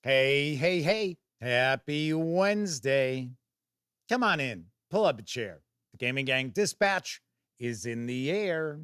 Hey, hey, hey. Happy Wednesday. Come on in. Pull up a chair. The Gaming Gang Dispatch is in the air.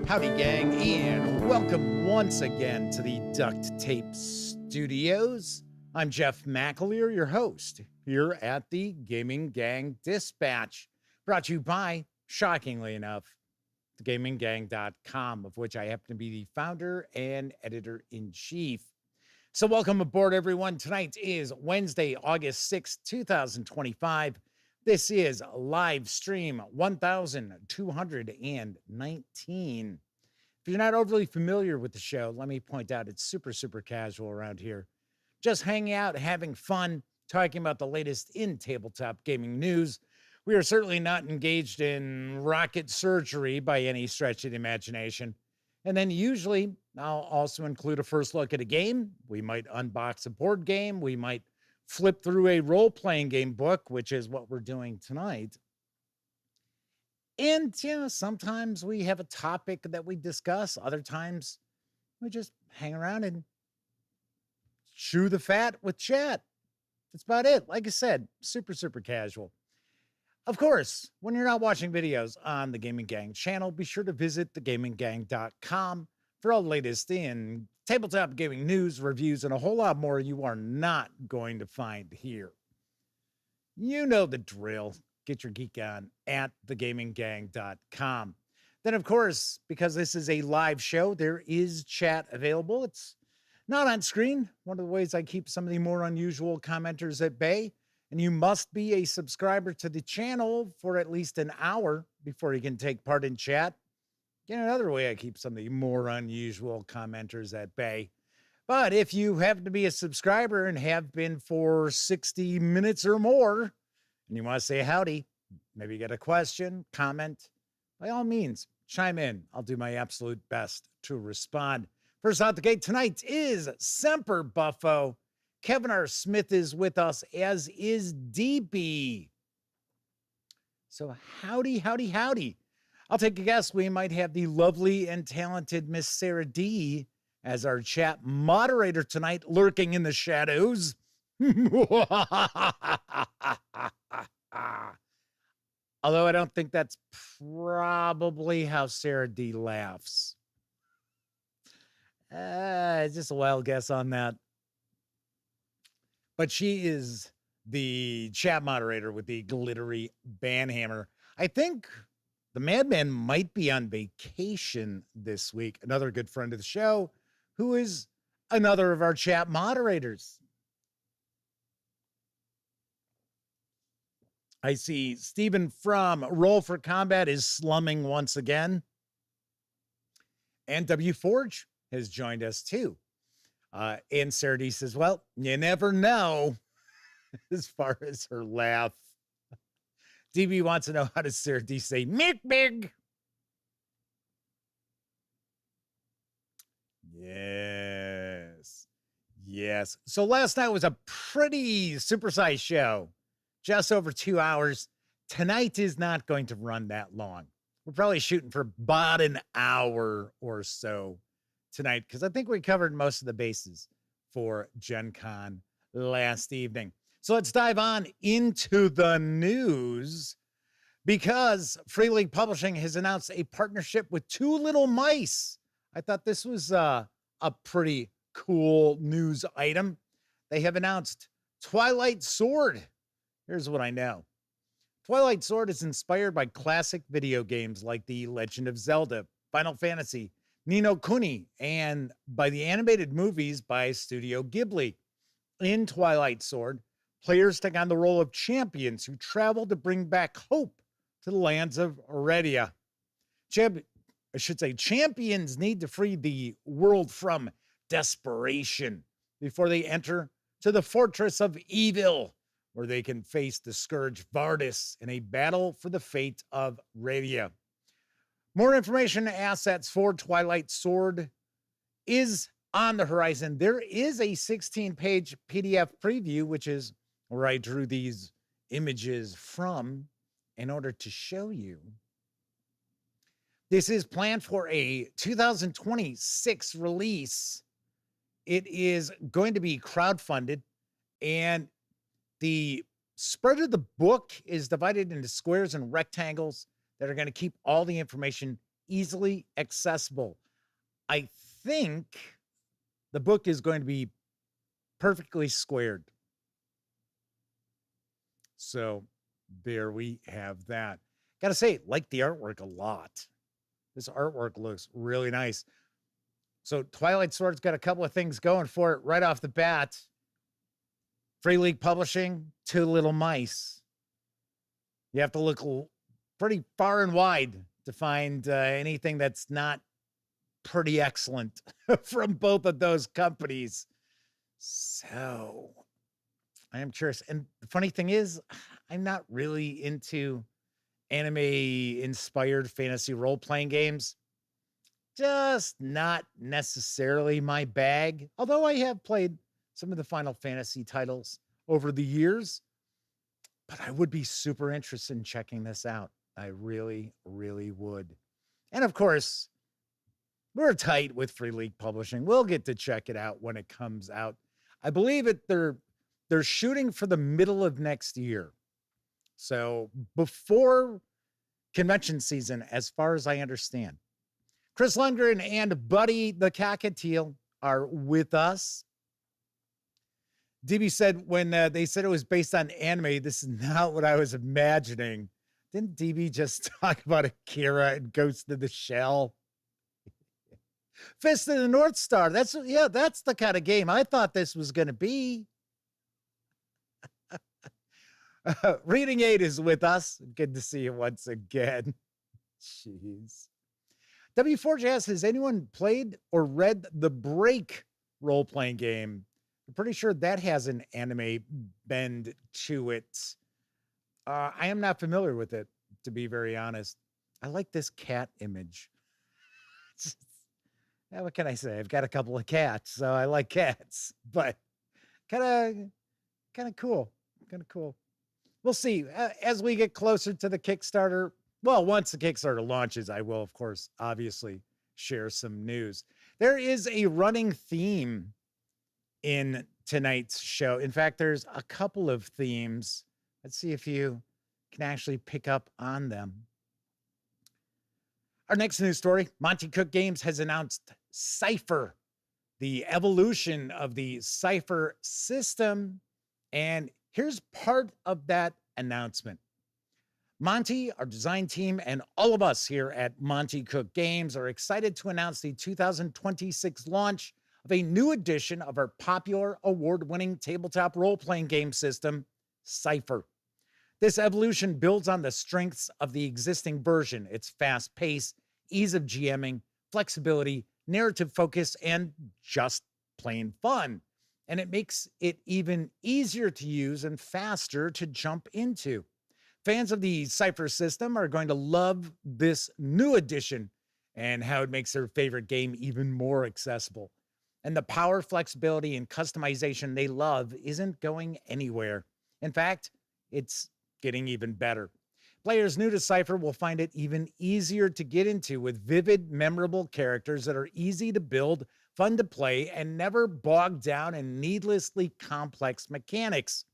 Howdy, gang, and welcome once again to the Duct Tape Studios. I'm Jeff McAleer, your host, here at the Gaming Gang Dispatch, brought to you by, shockingly enough, thegaminggang.com, of which I happen to be the founder and editor-in-chief. So welcome aboard, everyone. Tonight is Wednesday, August 6th, 2025. This is live stream 1219. If you're not overly familiar with the show, let me point out it's super casual around here. Just hanging out, having fun, talking about the latest in tabletop gaming news. We are certainly not engaged in rocket surgery by any stretch of the imagination. And then usually I'll also include a first look at a game. We might unbox a board game. We might flip through a role-playing game book, which is what we're doing tonight. And, sometimes we have a topic that we discuss. Other times we just hang around and chew the fat with chat. That's about it. Like I said, super casual. Of course, when you're not watching videos on the Gaming Gang channel, be sure to visit thegaminggang.com for all the latest in tabletop gaming news, reviews, and a whole lot more you are not going to find here. You know the drill. Get your geek on at thegaminggang.com. Then, of course, because this is a live show, there is chat available. It's not on screen. One of the ways I keep some of the more unusual commenters at bay. And you must be a subscriber to the channel for at least an hour before you can take part in chat. Again, another way I keep some of the more unusual commenters at bay. But if you happen to be a subscriber and have been for 60 minutes or more, and you want to say howdy, maybe you got a question, comment, by all means, chime in. I'll do my absolute best to respond. First out the gate tonight is Semper Buffo. Kevin R. Smith is with us, as is DB. So howdy. I'll take a guess. We might have the lovely and talented Miss Sarah D as our chat moderator tonight, lurking in the shadows. Although I don't think that's probably how Sarah D laughs. Just a wild guess on that. But she is the chat moderator with the glittery banhammer. I think the madman might be on vacation this week. Another good friend of the show, who is another of our chat moderators. I see Stephen from Roll for Combat is slumming once again. And W Forge has joined us too. And Sarah D says, well, you never know, as far as her laugh. DB wants to know, how does Sarah D say Mick Big? Yes. So last night was a pretty supersized show. Just over 2 hours. Tonight is not going to run that long. We're probably shooting for about an hour or so tonight, because I think we covered most of the bases for Gen Con last evening. So let's dive on into the news, because Free League Publishing has announced a partnership with Two Little Mice. I thought this was a pretty cool news item. They have announced Twilight Sword. Here's what I know. Twilight Sword is inspired by classic video games like The Legend of Zelda, Final Fantasy, Ni no Kuni, and by the animated movies by Studio Ghibli. In Twilight Sword, players take on the role of champions who travel to bring back hope to the lands of Aurelia. Champions need to free the world from desperation before they enter to the fortress of evil, where they can face the scourge Vardis in a battle for the fate of Ravia. More information and assets for Twilight Sword is on the horizon. There is a 16-page PDF preview, which is where I drew these images from in order to show you. This is planned for a 2026 release. It is going to be crowdfunded, and the spread of the book is divided into squares and rectangles that are going to keep all the information easily accessible. I think the book is going to be perfectly squared. So there we have that. Gotta say, like the artwork a lot. This artwork looks really nice. So Twilight Sword's got a couple of things going for it right off the bat. Free League Publishing, Two Little Mice. You have to look pretty far and wide to find anything that's not pretty excellent from both of those companies. So I am curious. And the funny thing is, I'm not really into anime-inspired fantasy role-playing games. Just not necessarily my bag. Although I have played some of the Final Fantasy titles over the years. But I would be super interested in checking this out. I really, really would. And of course, we're tight with Free League Publishing. We'll get to check it out when it comes out. I believe they're shooting for the middle of next year. So before convention season, as far as I understand. Chris Lundgren and Buddy the Cockatiel are with us. DB said when they said it was based on anime, this is not what I was imagining. Didn't DB just talk about Akira and Ghost in the Shell? Fist of the North Star. That's the kind of game I thought this was going to be. Reading Aid is with us. Good to see you once again. Jeez. W4J asks, has anyone played or read the Break role-playing game? I'm pretty sure that has an anime bend to it. I am not familiar with it, to be very honest. I like this cat image. What can I say? I've got a couple of cats, so I like cats. But kind of cool. Kind of cool. We'll see. As we get closer to the Kickstarter, well, once the Kickstarter launches, I will, of course, obviously share some news. There is a running theme in tonight's show. In fact, there's a couple of themes. Let's see if you can actually pick up on them. Our next news story, Monte Cook Games has announced Cypher, the evolution of the Cypher system. And here's part of that announcement. Monte, our design team, and all of us here at Monte Cook Games are excited to announce the 2026 launch of a new edition of our popular award-winning tabletop role-playing game system, Cypher. This evolution builds on the strengths of the existing version, its fast pace, ease of GMing, flexibility, narrative focus, and just plain fun. And it makes it even easier to use and faster to jump into. Fans of the Cypher system are going to love this new edition and how it makes their favorite game even more accessible. And the power, flexibility, and customization they love isn't going anywhere. In fact, it's getting even better. Players new to Cypher will find it even easier to get into with vivid, memorable characters that are easy to build, fun to play, and never bogged down in needlessly complex mechanics.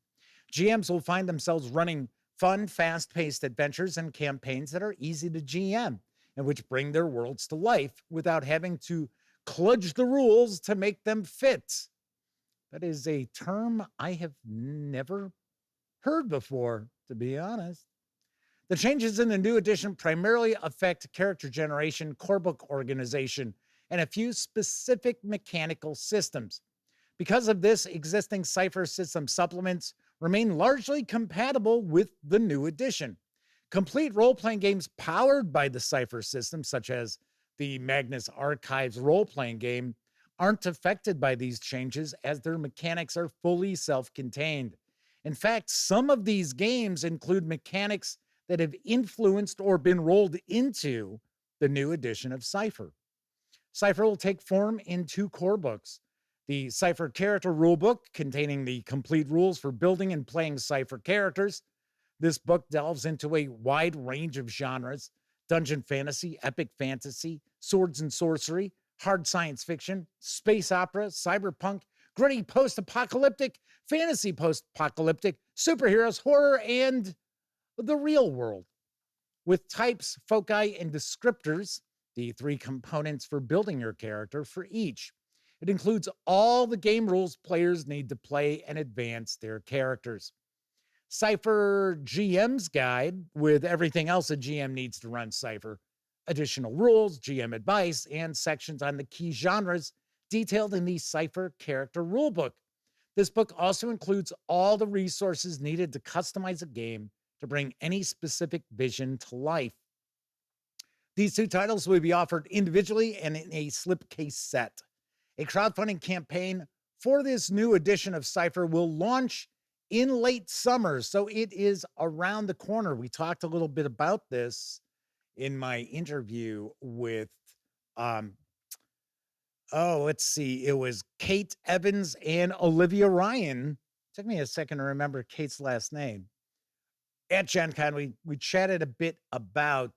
GMs will find themselves running fun, fast-paced adventures and campaigns that are easy to GM and which bring their worlds to life without having to kludge the rules to make them fit. That is a term I have never heard before, to be honest. The changes in the new edition primarily affect character generation, core book organization, and a few specific mechanical systems. Because of this, existing Cypher system supplements remain largely compatible with the new edition. Complete role-playing games powered by the Cypher system, such as the Magnus Archives role-playing game, aren't affected by these changes as their mechanics are fully self-contained. In fact, some of these games include mechanics that have influenced or been rolled into the new edition of Cypher. Cypher will take form in 2 core books. The Cypher Character Rulebook, containing the complete rules for building and playing Cypher characters. This book delves into a wide range of genres: dungeon fantasy, epic fantasy, swords and sorcery, hard science fiction, space opera, cyberpunk, gritty post-apocalyptic, fantasy post-apocalyptic, superheroes, horror, and the real world. With types, foci, and descriptors, the 3 components for building your character for each. It includes all the game rules players need to play and advance their characters. Cypher GM's Guide, with everything else a GM needs to run Cypher. Additional rules, GM advice, and sections on the key genres detailed in the Cypher Character Rulebook. This book also includes all the resources needed to customize a game to bring any specific vision to life. These 2 titles will be offered individually and in a slipcase set. A crowdfunding campaign for this new edition of Cypher will launch in late summer, so it is around the corner. We talked a little bit about this in my interview with, let's see, it was Kate Evans and Olivia Ryan. Took me a second to remember Kate's last name. At Gen Con, we chatted a bit about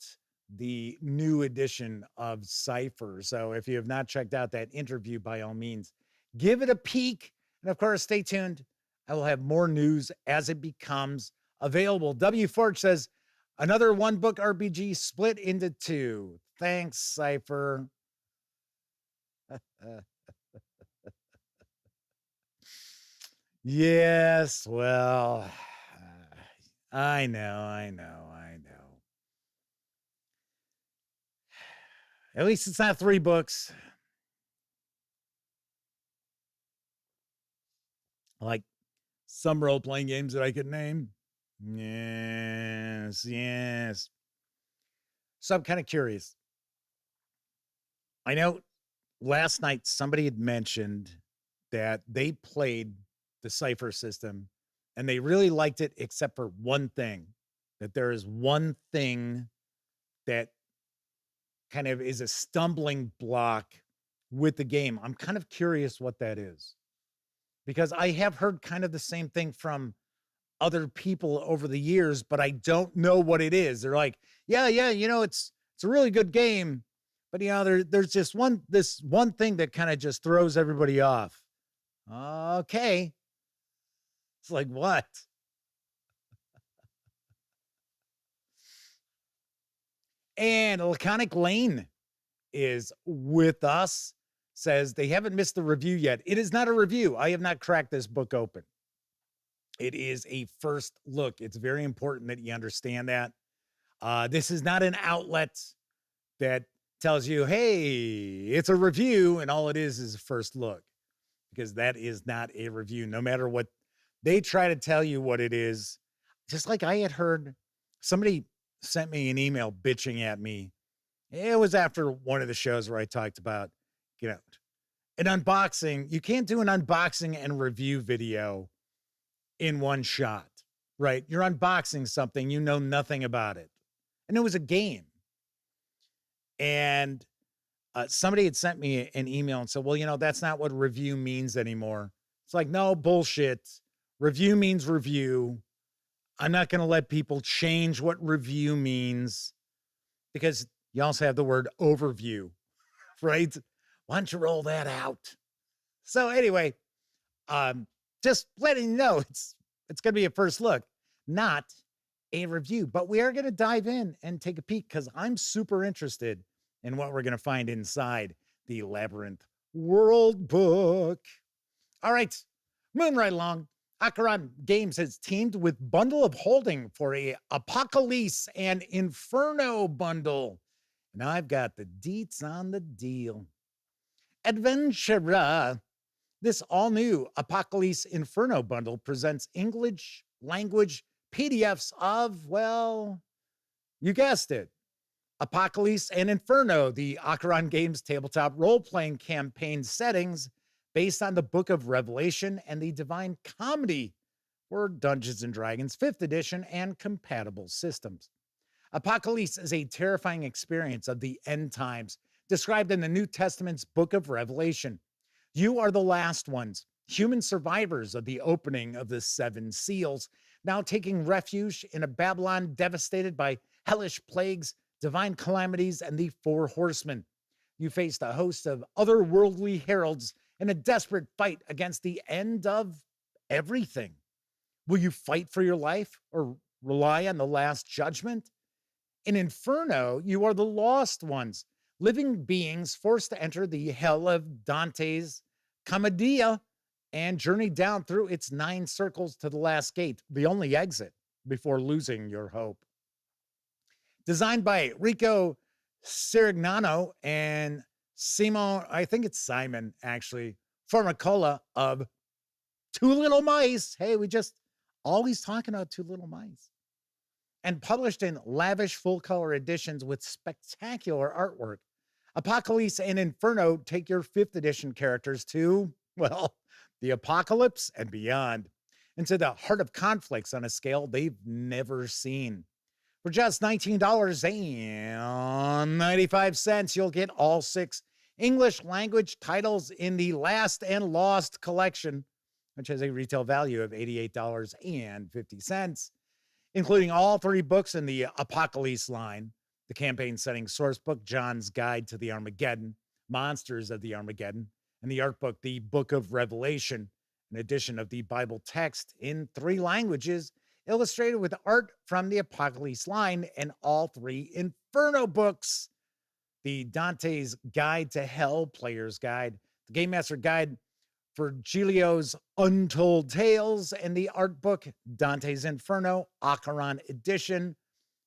the new edition of Cypher. So if you have not checked out that interview, by all means, give it a peek. And of course, stay tuned. I will have more news as it becomes available. W. Forge says, another 1-book RPG split into 2. Thanks, Cypher. Yes, well, I know. At least it's not 3 books. Like some role-playing games that I could name. Yes. So I'm kind of curious. I know last night somebody had mentioned that they played the Cypher system and they really liked it, except for one thing. That there is one thing that kind of is a stumbling block with the game. I'm kind of curious what that is, because I have heard kind of the same thing from other people over the years, but I don't know what it is. They're like, yeah, it's a really good game, but there's just this one thing that kind of just throws everybody off. Okay. It's like, what? And Laconic Lane is with us, says they haven't missed the review yet. It is not a review. I have not cracked this book open. It is a first look. It's very important that you understand that. This is not an outlet that tells you, hey, it's a review, and all it is a first look, because that is not a review. No matter what they try to tell you what it is. Just like I had heard, somebody sent me an email bitching at me. It was after one of the shows where I talked about, an unboxing. You can't do an unboxing and review video in one shot, right? You're unboxing something, you know nothing about it. And it was a game. And somebody had sent me an email and said, well, that's not what review means anymore. It's like, no, bullshit. Review means review. I'm not going to let people change what review means, because you also have the word overview, right? Why don't you roll that out? So anyway, just letting you know, it's going to be a first look, not a review, but we are going to dive in and take a peek, because I'm super interested in what we're going to find inside the Labyrinth Worldbook. All right, moving right along. Acheron Games has teamed with Bundle of Holding for a Apocalypse and Inferno bundle. And I've got the deets on the deal. Adventura. This all-new Apocalypse Inferno bundle presents English language PDFs of, well, you guessed it, Apocalypse and Inferno, the Acheron Games tabletop role-playing campaign settings based on the Book of Revelation and the Divine Comedy for Dungeons & Dragons 5th edition and compatible systems. Apocalypse is a terrifying experience of the end times, described in the New Testament's book of Revelation. You are the last ones, human survivors of the opening of the 7 seals, now taking refuge in a Babylon devastated by hellish plagues, divine calamities, and the 4 horsemen. You faced a host of otherworldly heralds in a desperate fight against the end of everything. Will you fight for your life or rely on the last judgment? In Inferno, you are the lost ones, living beings forced to enter the hell of Dante's Commedia and journey down through its 9 circles to the last gate, the only exit before losing your hope. Designed by Rico Sirignano and Simon actually, Formicola of Two Little Mice. Hey, we just always talking about Two Little Mice. And published in lavish full-color editions with spectacular artwork, Apocalypse and Inferno take your 5th edition characters to, well, the apocalypse and beyond, into the heart of conflicts on a scale they've never seen. For just $19.95, you'll get all 6 English language titles in the Last and Lost collection, which has a retail value of $88.50, including all 3 books in the Apocalypse line: the campaign setting source book, John's Guide to the Armageddon, Monsters of the Armageddon, and the art book, the Book of Revelation, an edition of the Bible text in 3 languages, illustrated with art from the Apocalypse line, and all 3 Inferno books: the Dante's Guide to Hell, Player's Guide, the Game Master Guide for Giglio's Untold Tales, and the art book Dante's Inferno, Acheron edition,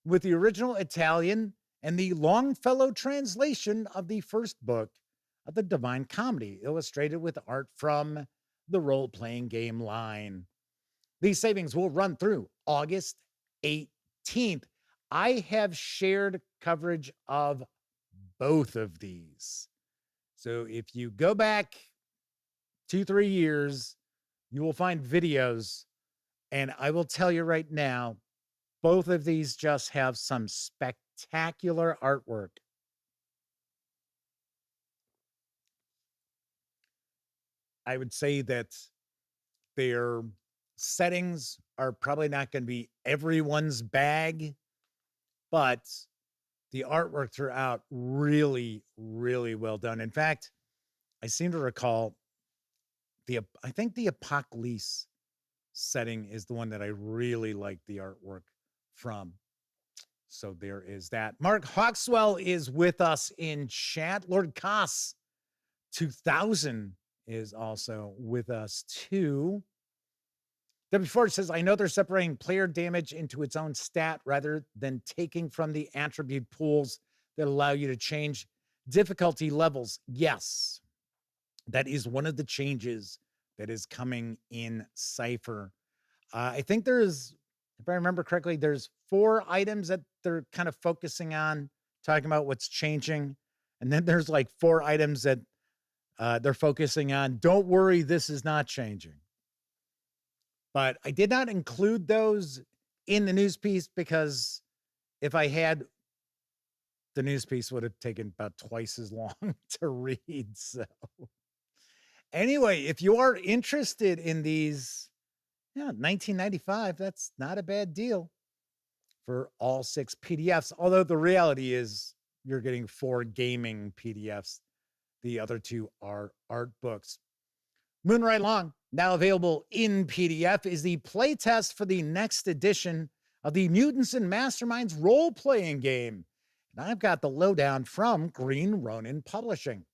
with the original Italian and the Longfellow translation of the first book of the Divine Comedy, illustrated with art from the role-playing game line. These savings will run through August 18th. I have shared coverage of both of these. So if you go back 2-3 years, you will find videos, and I will tell you right now, both of these just have some spectacular artwork. I would say that their settings are probably not going to be everyone's bag, but the artwork throughout really, really well done. In fact, I seem to recall I think the Apocalypse setting is the one that I really like the artwork from. So there is that. Mark Hawkswell is with us in chat. Lord Koss 2000 is also with us too. W4 says, I know they're separating player damage into its own stat rather than taking from the attribute pools that allow you to change difficulty levels. Yes, that is one of the changes that is coming in Cypher. I think there's, if I remember correctly, there's 4 items that they're kind of focusing on, talking about what's changing. And then there's like 4 items that they're focusing on. Don't worry, this is not changing. But I did not include those in the news piece because if I had, the news piece would have taken about twice as long to read. So anyway, if you are interested in these, yeah, $19.95, that's not a bad deal for all 6 PDFs. Although the reality is you're getting 4 gaming PDFs. The other 2 are art books. Moving right along, now available in PDF, is the playtest for the next edition of the Mutants and Masterminds role-playing game. And I've got the lowdown from Green Ronin Publishing.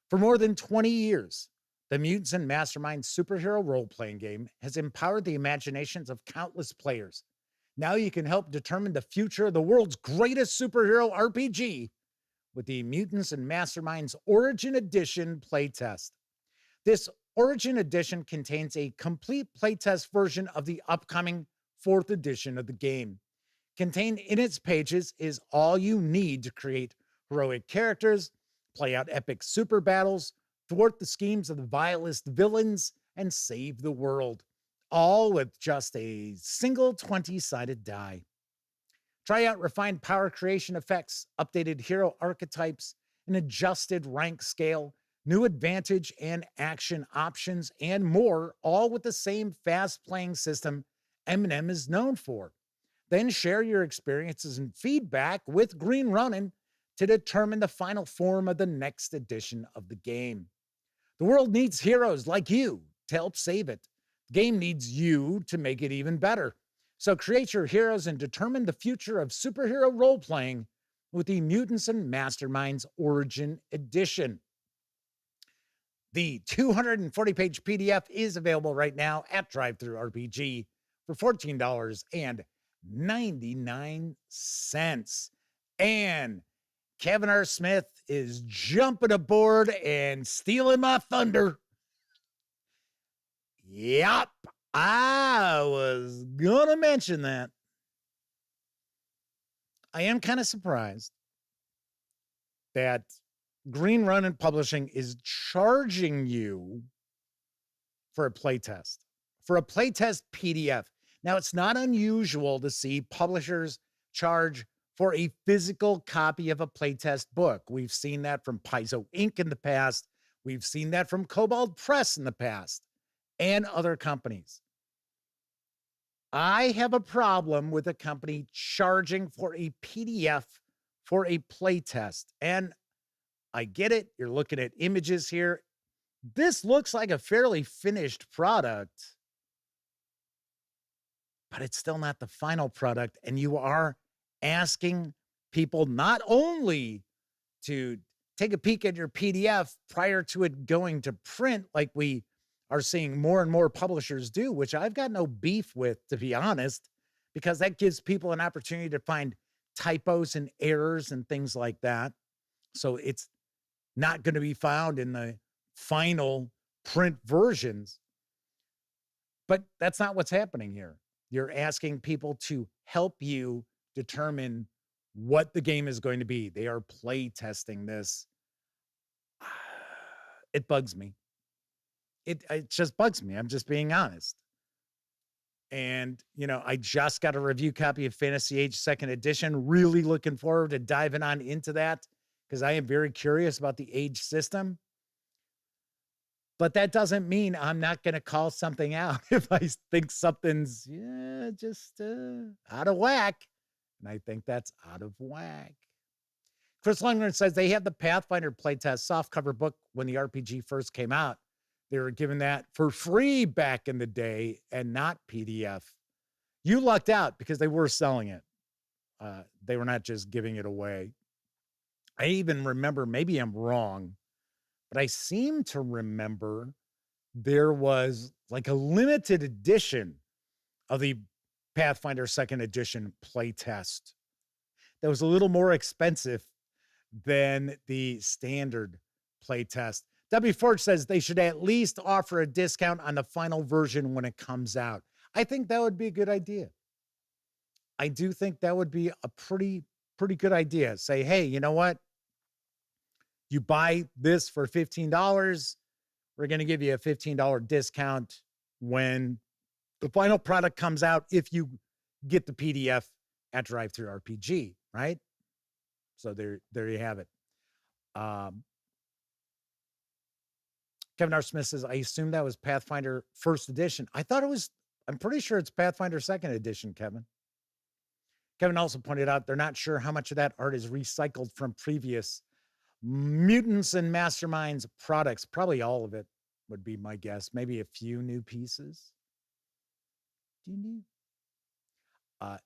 For more than 20 years, the Mutants and Masterminds superhero role-playing game has empowered the imaginations of countless players. Now you can help determine the future of the world's greatest superhero RPG with the Mutants and Masterminds Origin Edition playtest. This Origin Edition contains a complete playtest version of the upcoming 4th edition of the game. Contained in its pages is all you need to create heroic characters, play out epic super battles, thwart the schemes of the vilest villains, and save the world. all with just a single 20-sided die. Try out refined power creation effects, updated hero archetypes, an adjusted rank scale, new advantage and action options, and more, all with the same fast-playing system M&M is known for. Then share your experiences and feedback with Green Ronin to determine the final form of the next edition of the game. The world needs heroes like you to help save it. The game needs you to make it even better. So create your heroes and determine the future of superhero role-playing with the Mutants and Masterminds Origin Edition. The 240-page PDF is available right now at DriveThruRPG for $14.99. And Kevin R. Smith is jumping aboard and stealing my thunder. Yep, I was gonna mention that. I am kind of surprised that Green Ronin Publishing is charging you for a playtest, PDF. Now, it's not unusual to see publishers charge for a physical copy of a playtest book. We've seen that from Paizo Inc. in the past. We've seen that from Kobold Press in the past and other companies. I have a problem with a company charging for a PDF for a playtest. And I get it. You're looking at images here. This looks like a fairly finished product, but it's still not the final product. And you are asking people not only to take a peek at your PDF prior to it going to print, like we are seeing more and more publishers do, which I've got no beef with, to be honest, because that gives people an opportunity to find typos and errors and things like that. So it's not going to be found in the final print versions. But that's not what's happening here. You're asking people to help you determine what the game is going to be. They are play testing this. It bugs me. It just bugs me. I'm just being honest. And, you know, I just got a review copy of Fantasy Age 2nd Edition. Really looking forward to diving on into that because I am very curious about the age system. But that doesn't mean I'm not going to call something out if I think something's just out of whack. And I think that's out of whack. Chris Lundgren says they had the Pathfinder playtest softcover book when the RPG first came out. They were given that for free back in the day and not PDF. You lucked out because they were selling it. They were not just giving it away. I even remember, maybe I'm wrong, but I seem to remember there was like a limited edition of the Pathfinder 2nd Edition playtest that was a little more expensive than the standard playtest. W. Forge says they should at least offer a discount on the final version when it comes out. I think that would be a good idea. I do think that would be a pretty good idea. Say, hey, you know what? You buy this for $15. We're going to give you a $15 discount when the final product comes out if you get the PDF at DriveThruRPG, right? So there you have it. Kevin R. Smith says, I assume that was Pathfinder 1st edition. I'm pretty sure it's Pathfinder 2nd edition, Kevin. Kevin also pointed out they're not sure how much of that art is recycled from previous Mutants and Masterminds products. Probably all of it would be my guess. Maybe a few new pieces.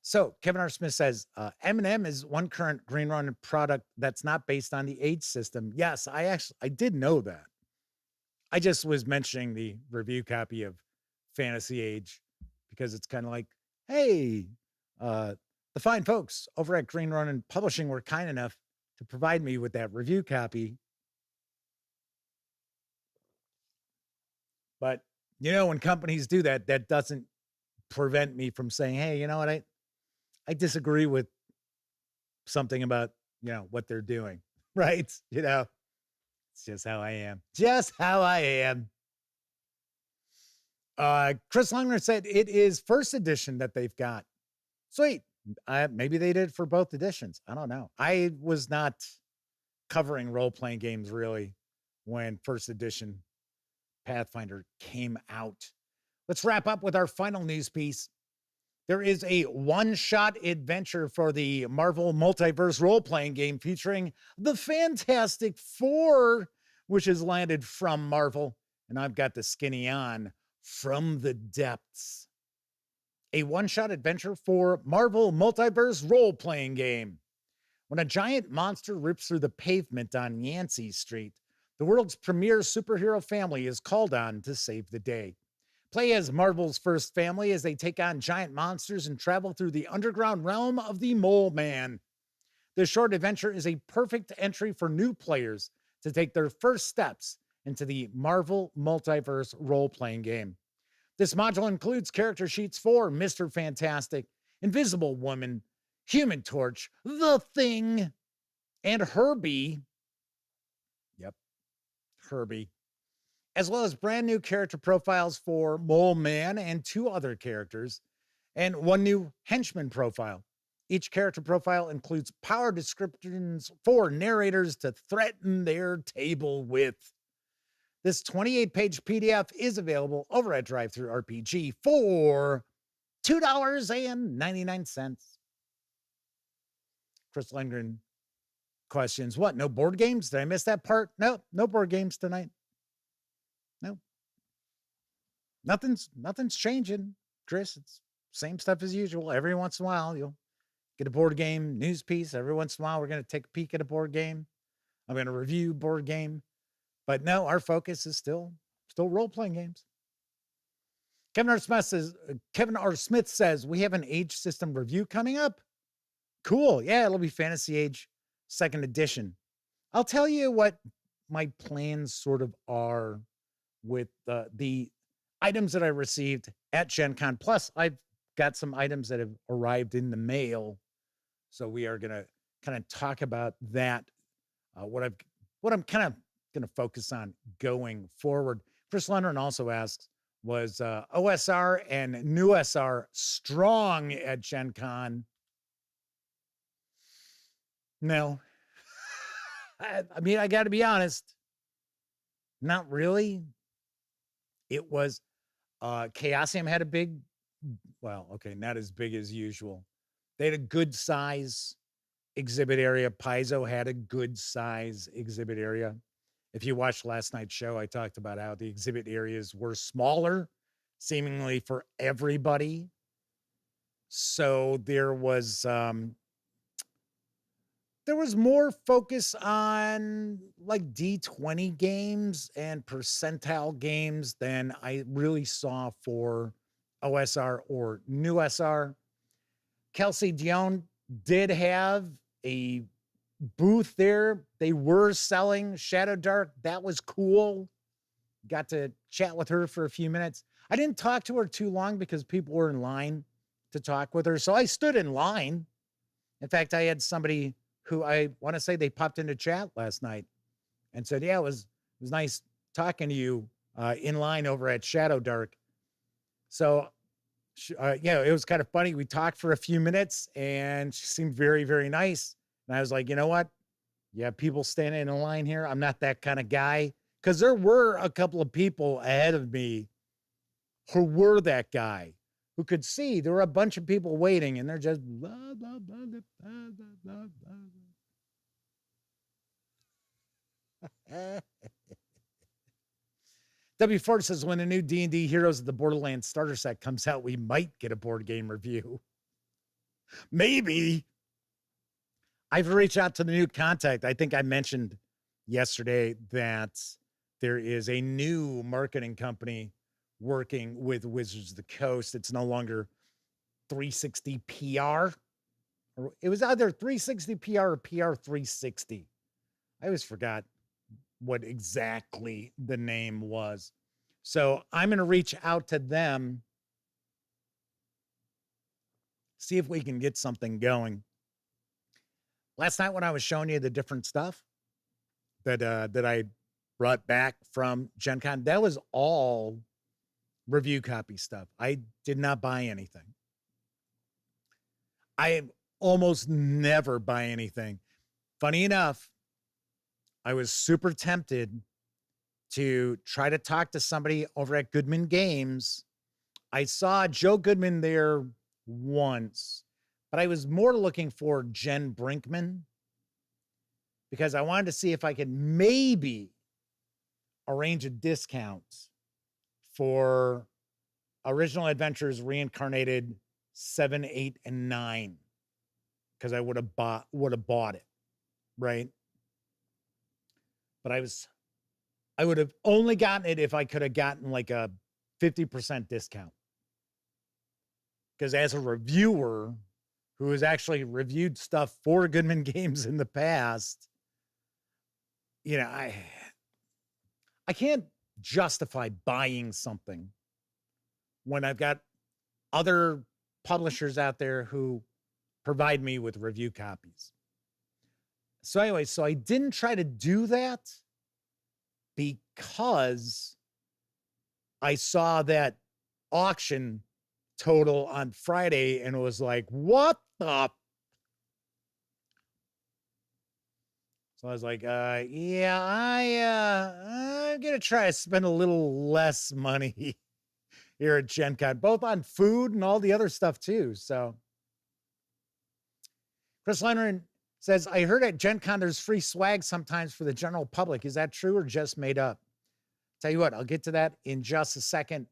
So Kevin R. Smith says, M&M is one current Green Ronin product that's not based on the age system. Yes, I did know that. I just was mentioning the review copy of Fantasy Age because it's kind of like, hey, the fine folks over at Green Ronin Publishing were kind enough to provide me with that review copy. But, you know, when companies do that, that doesn't prevent me from saying, hey, you know what, I disagree with something about, you know, what they're doing, right? You know, it's just how I am. Just how I am. Chris Longner said it is first edition that they've got. Sweet. Maybe they did it for both editions. I don't know. I was not covering role-playing games really when first edition Pathfinder came out. Let's wrap up with our final news piece. There is a one-shot adventure for the Marvel Multiverse role-playing game featuring the Fantastic Four, which has landed from Marvel, and I've got the skinny on From the Depths. A one-shot adventure for Marvel Multiverse role-playing game. When a giant monster rips through the pavement on Yancey Street, the world's premier superhero family is called on to save the day. Play as Marvel's first family as they take on giant monsters and travel through the underground realm of the Mole Man. This short adventure is a perfect entry for new players to take their first steps into the Marvel Multiverse role-playing game. This module includes character sheets for Mr. Fantastic, Invisible Woman, Human Torch, The Thing, and Herbie. Yep, Herbie. As well as brand new character profiles for Mole Man and 2 other characters, and 1 new henchman profile. Each character profile includes power descriptions for narrators to threaten their table with. This 28-page PDF is available over at DriveThruRPG for $2.99. Chris Lundgren questions, what, no board games? Did I miss that part? No, no board games tonight. No. Nothing's changing, Chris. It's same stuff as usual. Every once in a while, you'll get a board game news piece. Every once in a while, we're going to take a peek at a board game. I'm going to review board game. But no, our focus is still role-playing games. Kevin R. Smith says, we have an Age System review coming up. Cool. Yeah, it'll be Fantasy Age 2nd edition. I'll tell you what my plans sort of are with the items that I received at Gen Con. Plus, I've got some items that have arrived in the mail. So we are going to kind of talk about that, what I'm kind of going to focus on going forward. Chris Leonard also asks, was OSR and new SR strong at Gen Con? No. I mean, I got to be honest. Not really. It was, Chaosium had a big, well, okay, not as big as usual. They had a good size exhibit area. Paizo had a good size exhibit area. If you watched last night's show, I talked about how the exhibit areas were smaller, seemingly for everybody. So there was more focus on like D20 games and percentile games than I really saw for OSR or new SR. Kelsey Dion did have a booth there. They were selling Shadow Dark. That was cool. Got to chat with her for a few minutes. I didn't talk to her too long because people were in line to talk with her. So I stood in line. In fact, I had somebody who I want to say they popped into chat last night and said, yeah, it was nice talking to you in line over at Shadow Dark. So yeah, it was kind of funny. We talked for a few minutes and she seemed very, very nice. And I was like, you know what? Yeah, people standing in a line here. I'm not that kind of guy. Because there were a couple of people ahead of me who were that guy, who could see there were a bunch of people waiting and they're just blah, blah, blah, blah, blah, blah, blah. W. Ford says, when the new D&D Heroes of the Borderlands starter set comes out, we might get a board game review. Maybe. I've reached out to the new contact. I think I mentioned yesterday that there is a new marketing company working with Wizards of the Coast. It's no longer 360 PR. It was either 360 PR or PR 360. I always forgot what exactly the name was. So I'm going to reach out to them, see if we can get something going. Last night when I was showing you the different stuff that I brought back from Gen Con, that was all review copy stuff. I did not buy anything. I almost never buy anything. Funny enough, I was super tempted to try to talk to somebody over at Goodman Games. I saw Joe Goodman there once, but I was more looking for Jen Brinkman because I wanted to see if I could maybe arrange a discount for Original Adventures Reincarnated 7, 8, and 9 because I would have bought it, right? But I would have only gotten it if I could have gotten like a 50% discount. Because as a reviewer who has actually reviewed stuff for Goodman Games in the past, you know, I can't justify buying something when I've got other publishers out there who provide me with review copies. So anyway, so I didn't try to do that because I saw that auction total on Friday and it was like, what the? So I was like, yeah, I'm going to try to spend a little less money here at Gen Con, both on food and all the other stuff too. So Chris Leonard says, I heard at Gen Con there's free swag sometimes for the general public. Is that true or just made up? Tell you what, I'll get to that in just a second.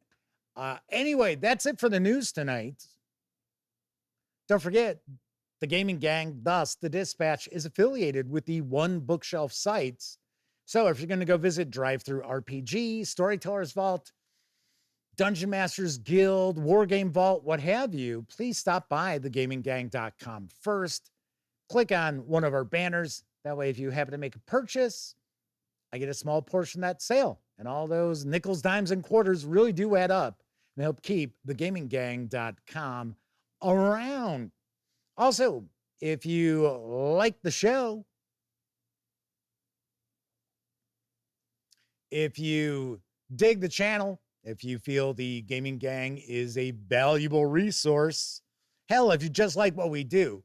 Anyway, that's it for the news tonight. Don't forget, the Gaming Gang, thus the Dispatch, is affiliated with the One Bookshelf sites. So if you're going to go visit DriveThruRPG, Storyteller's Vault, Dungeon Masters Guild, Wargame Vault, what have you, please stop by thegaminggang.com first. Click on one of our banners. That way, if you happen to make a purchase, I get a small portion of that sale. And all those nickels, dimes, and quarters really do add up and help keep thegaminggang.com around. Also, if you like the show, if you dig the channel, if you feel the Gaming Gang is a valuable resource, hell, if you just like what we do,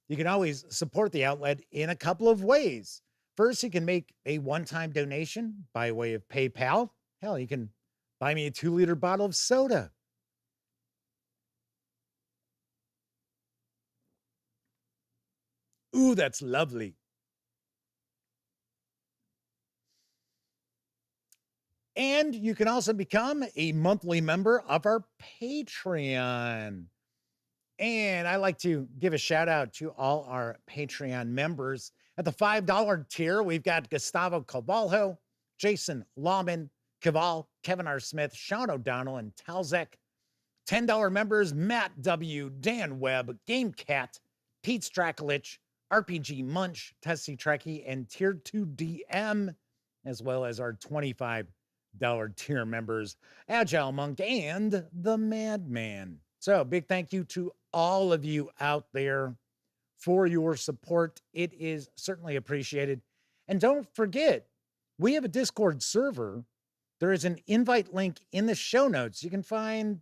you can always support the outlet in a couple of ways. First, you can make a one-time donation by way of PayPal. Hell, you can buy me a 2-liter bottle of soda. Ooh, that's lovely. And you can also become a monthly member of our Patreon. And I like to give a shout out to all our Patreon members. At the $5 tier, we've got Gustavo Cavalho, Jason Lawman, Caval, Kevin R. Smith, Sean O'Donnell, and Talzek. $10 members, Matt W., Dan Webb, Game Cat, Pete Strakolich, RPG Munch, Tessie Trekkie, and Tier 2 DM, as well as our $25 tier members, Agile Monk and the Madman. So big thank you to all of you out there for your support. It is certainly appreciated. And don't forget, we have a Discord server. There is an invite link in the show notes. You can find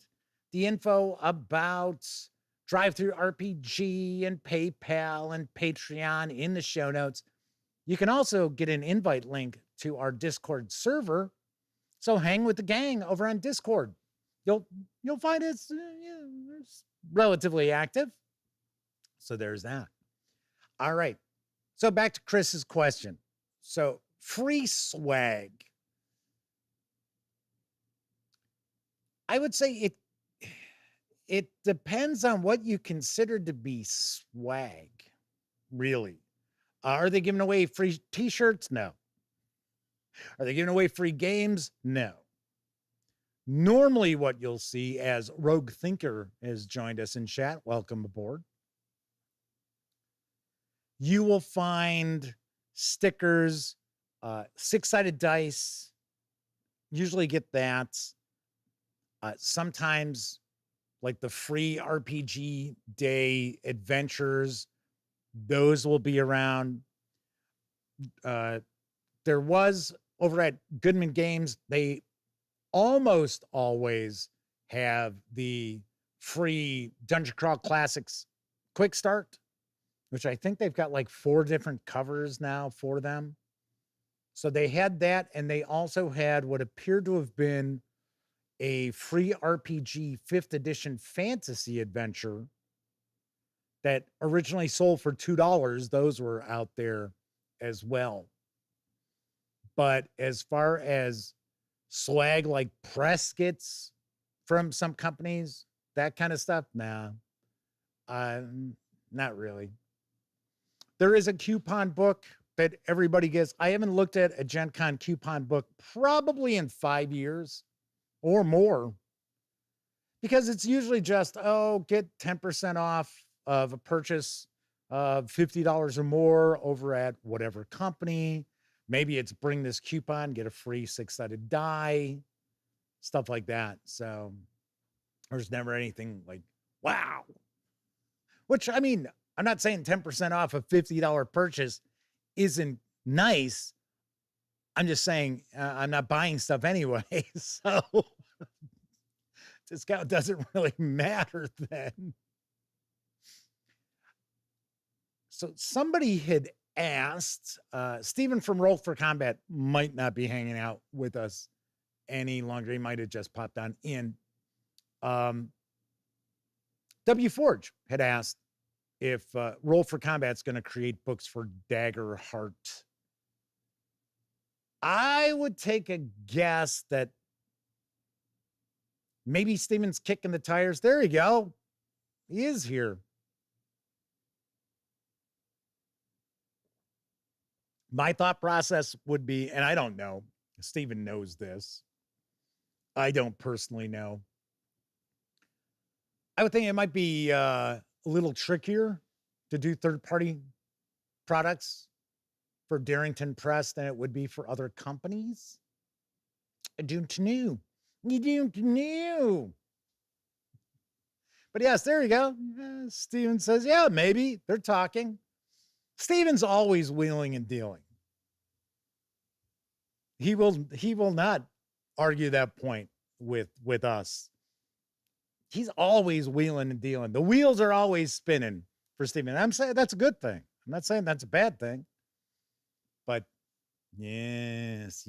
the info about DriveThruRPG and PayPal and Patreon in the show notes. You can also get an invite link to our Discord server. So hang with the gang over on Discord. You'll find it's relatively active. So there's that. All right. So back to Chris's question. So free swag. I would say it depends on what you consider to be swag, really. Are they giving away free t-shirts? No. Are they giving away free games? No. Normally what you'll see, as Rogue Thinker has joined us in chat, welcome aboard, you will find stickers, six-sided dice, usually get that. Sometimes like the free RPG day adventures, those will be around. There was over at Goodman Games, they almost always have the free Dungeon Crawl Classics Quick Start, which I think they've got like 4 different covers now for them. So they had that, and they also had what appeared to have been a free RPG 5th edition fantasy adventure that originally sold for $2. Those were out there as well. But as far as swag like press gets from some companies, that kind of stuff, nah, not really. There is a coupon book that everybody gets. I haven't looked at a Gen Con coupon book probably in 5 years or more, because it's usually just, get 10% off of a purchase of $50 or more over at whatever company. Maybe it's bring this coupon, get a free 6-sided die, stuff like that. So there's never anything like, wow. Which, I mean, I'm not saying 10% off a $50 purchase isn't nice. I'm just saying I'm not buying stuff anyway. So discount doesn't really matter then. So somebody had asked, Stephen from Roll for Combat might not be hanging out with us any longer. He might have just popped on in. W Forge had asked if Roll for Combat's going to create books for Daggerheart. I would take a guess that maybe Steven's kicking the tires. There you go. He is here. My thought process would be, and I don't know, Steven knows this. I don't personally know. I would think it might be a little trickier to do third-party products for Darrington Press than it would be for other companies. I don't know. You don't know. But yes, there you go. Steven says, yeah, maybe. They're talking. Steven's always wheeling and dealing. He will not argue that point with us. He's always wheeling and dealing. The wheels are always spinning for Steven. I'm saying that's a good thing. I'm not saying that's a bad thing. But yes.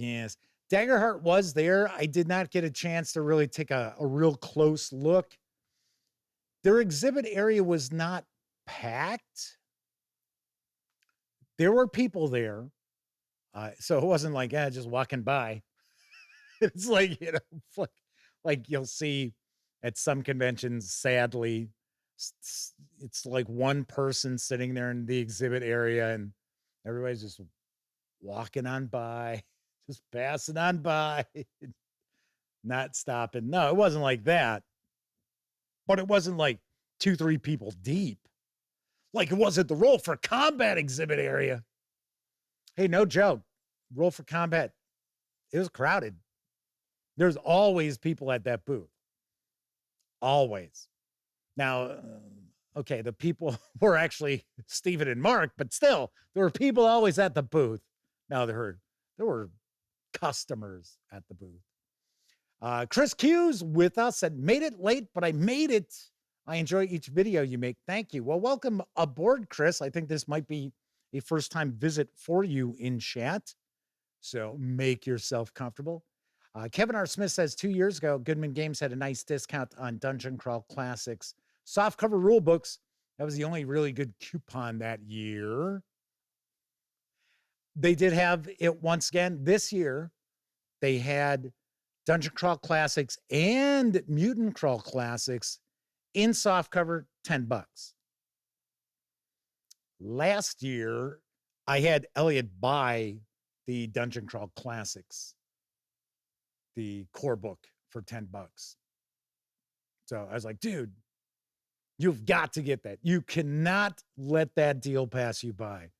Daggerheart was there. I did not get a chance to really take a real close look. Their exhibit area was not packed. There were people there. So it wasn't like, just walking by. It's like, like you'll see at some conventions, sadly, it's like one person sitting there in the exhibit area and everybody's just walking on by, just passing on by, not stopping. No, it wasn't like that. But it wasn't like 2-3 people deep. Like it was at the Roll for Combat exhibit area. Hey, no joke. Roll for Combat, it was crowded. There's always people at that booth. Always. Now, okay, the people were actually Stephen and Mark, but still, there were people always at the booth. Now there were customers at the booth. Chris Q's with us, said, made it late, but I made it. I enjoy each video you make. Thank you. Well, welcome aboard, Chris. I think this might be a first-time visit for you in chat, so make yourself comfortable. Kevin R. Smith says 2 years ago, Goodman Games had a nice discount on Dungeon Crawl Classics softcover rule books. That was the only really good coupon that year. They did have it once again this year. They had Dungeon Crawl Classics and Mutant Crawl Classics in softcover, $10. Last year, I had Elliot buy the Dungeon Crawl Classics, the core book, for $10. So I was like, dude, you've got to get that. You cannot let that deal pass you by.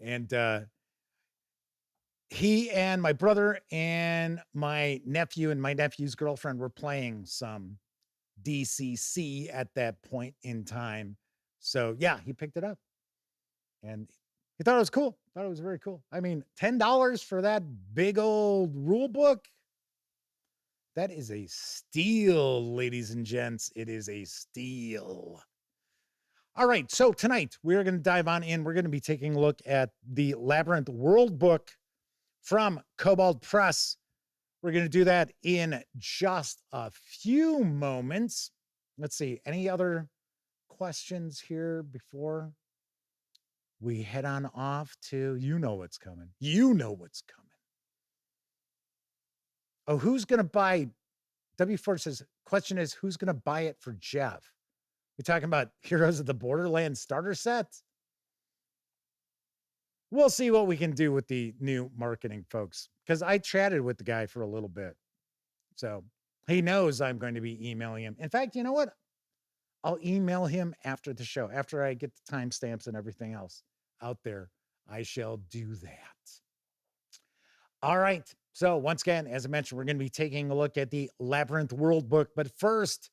And he and my brother and my nephew and my nephew's girlfriend were playing some DCC at that point in time. So yeah, he picked it up and he thought it was cool. Thought it was very cool. I mean, $10 for that big old rule book. That is a steal, ladies and gents. It is a steal. All right, so tonight we're going to dive on in. We're going to be taking a look at the Labyrinth Worldbook from Kobold Press. We're going to do that in just a few moments. Let's see, any other questions here before we head on off to, you know what's coming. You know what's coming. Oh, who's going to buy? W4 says, question is, who's going to buy it for Jeff? We're talking about Heroes of the Borderlands starter set. We'll see what we can do with the new marketing folks, because I chatted with the guy for a little bit. So he knows I'm going to be emailing him. In fact, you know what? I'll email him after the show, after I get the timestamps and everything else out there. I shall do that. All right. So once again, as I mentioned, we're going to be taking a look at the Labyrinth Worldbook. But first,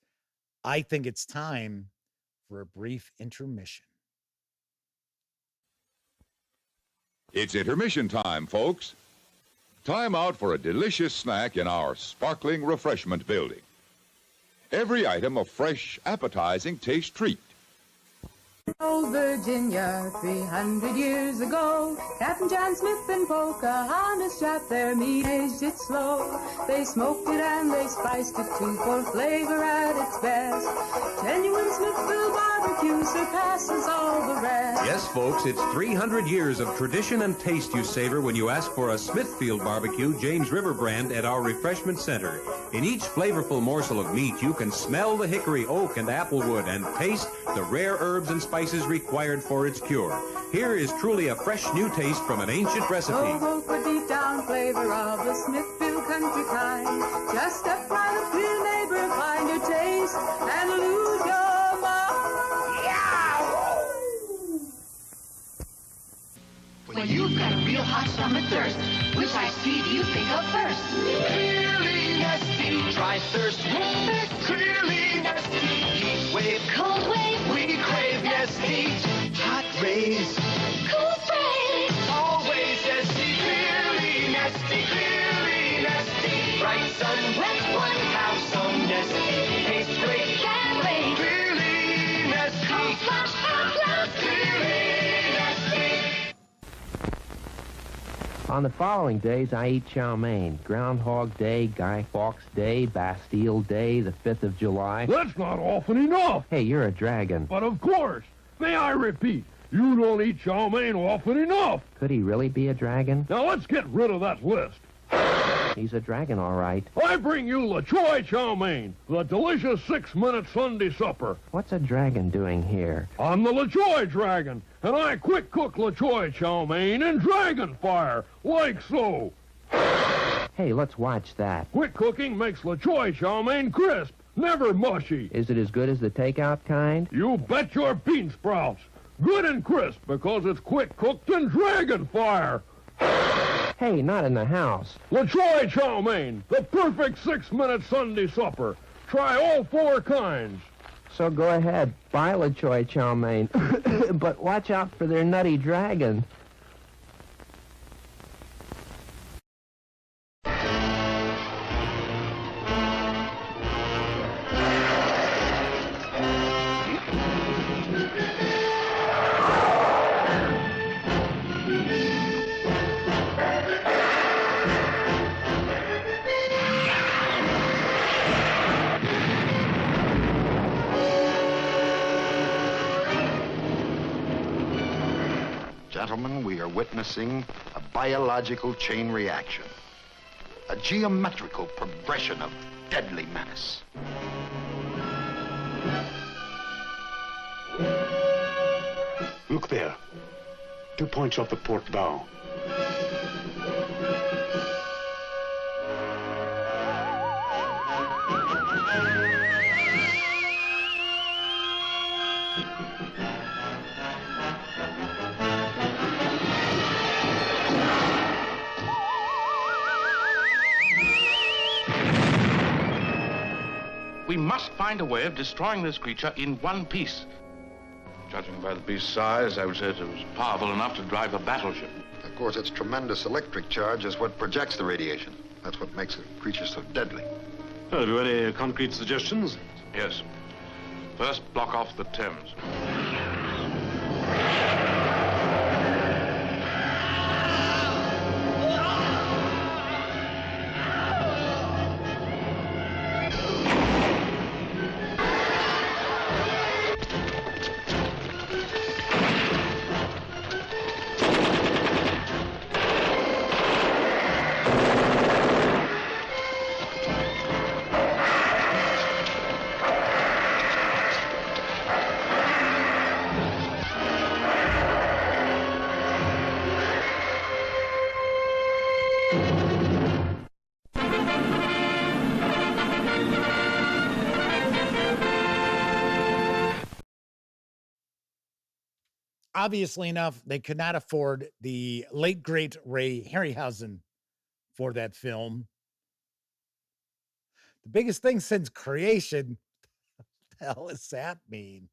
I think it's time for a brief intermission. It's intermission time, folks. Time out for a delicious snack in our sparkling refreshment building. Every item a fresh, appetizing taste treat. Old Virginia, 300 years ago, Captain John Smith and Pocahontas shot their meat, aged it slow. They smoked it and they spiced it too, for flavor at its best. Genuine Smithville barbecue surpasses all the rest. Yes, folks, it's 300 years of tradition and taste you savor when you ask for a Smithfield barbecue James River brand at our refreshment center. In each flavorful morsel of meat, you can smell the hickory, oak, and applewood and taste the rare herbs and spices required for its cure. Here is truly a fresh new taste from an ancient recipe. Oh, for deep down flavor of the Smithfield country kind. Just step by the clear neighbor, find your taste, and lose your mind. Yeah! When you've got a real hot summer thirst, which iced tea do you think of first? Clearly Nestea, dry thirst, clearly Nestea. Heat wave, cold wave, we crave Nestea. Hot rays, cool sprays, always Nestea, clearly Nestea, clearly Nestea. Bright sun, wet one, have some Nestea. Tastes great, can't wait, clearly Nestea. Cold flash, hot blast, clearly Nestea. On the following days, I eat chow mein. Groundhog Day, Guy Fawkes Day, Bastille Day, the 5th of July. That's not often enough. Hey, you're a dragon. But of course. May I repeat, you don't eat chow mein often enough. Could he really be a dragon? Now let's get rid of that list. He's a dragon, all right. I bring you La Choy chow mein, the delicious 6-minute Sunday supper. What's a dragon doing here? I'm the La Choy dragon, and I quick cook La Choy chow mein in dragon fire, like so. Hey, let's watch that. Quick cooking makes La Choy chow mein crisp, never mushy. Is it as good as the takeout kind? You bet your bean sprouts. Good and crisp because it's quick cooked in dragon fire. Hey, not in the house. La Choy chow mein, the perfect 6-minute Sunday supper. Try all 4 kinds. So go ahead, buy La Choy chow mein. But watch out for their nutty dragon. Gentlemen, we are witnessing a biological chain reaction, a geometrical progression of deadly menace. Look there. 2 points off the port bow. We must find a way of destroying this creature in one piece. Judging by the beast's size, I would say it was powerful enough to drive a battleship. Of course, its tremendous electric charge is what projects the radiation. That's what makes the creature so deadly. Have you any concrete suggestions? Yes. First, block off the Thames. Obviously enough, they could not afford the late great Ray Harryhausen for that film. The biggest thing since creation, what the hell does that mean?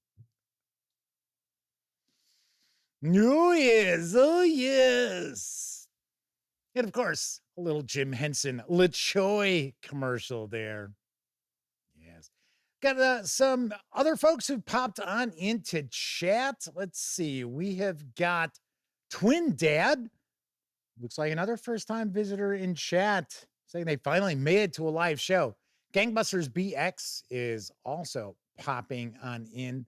Oh, yes. Oh, yes. And of course, a little Jim Henson LaChoy commercial there. Yes. Got some other folks who popped on into chat. Let's see. We have got Twin Dad. Looks like another first-time visitor in chat saying they finally made it to a live show. Gangbusters BX is also popping on in.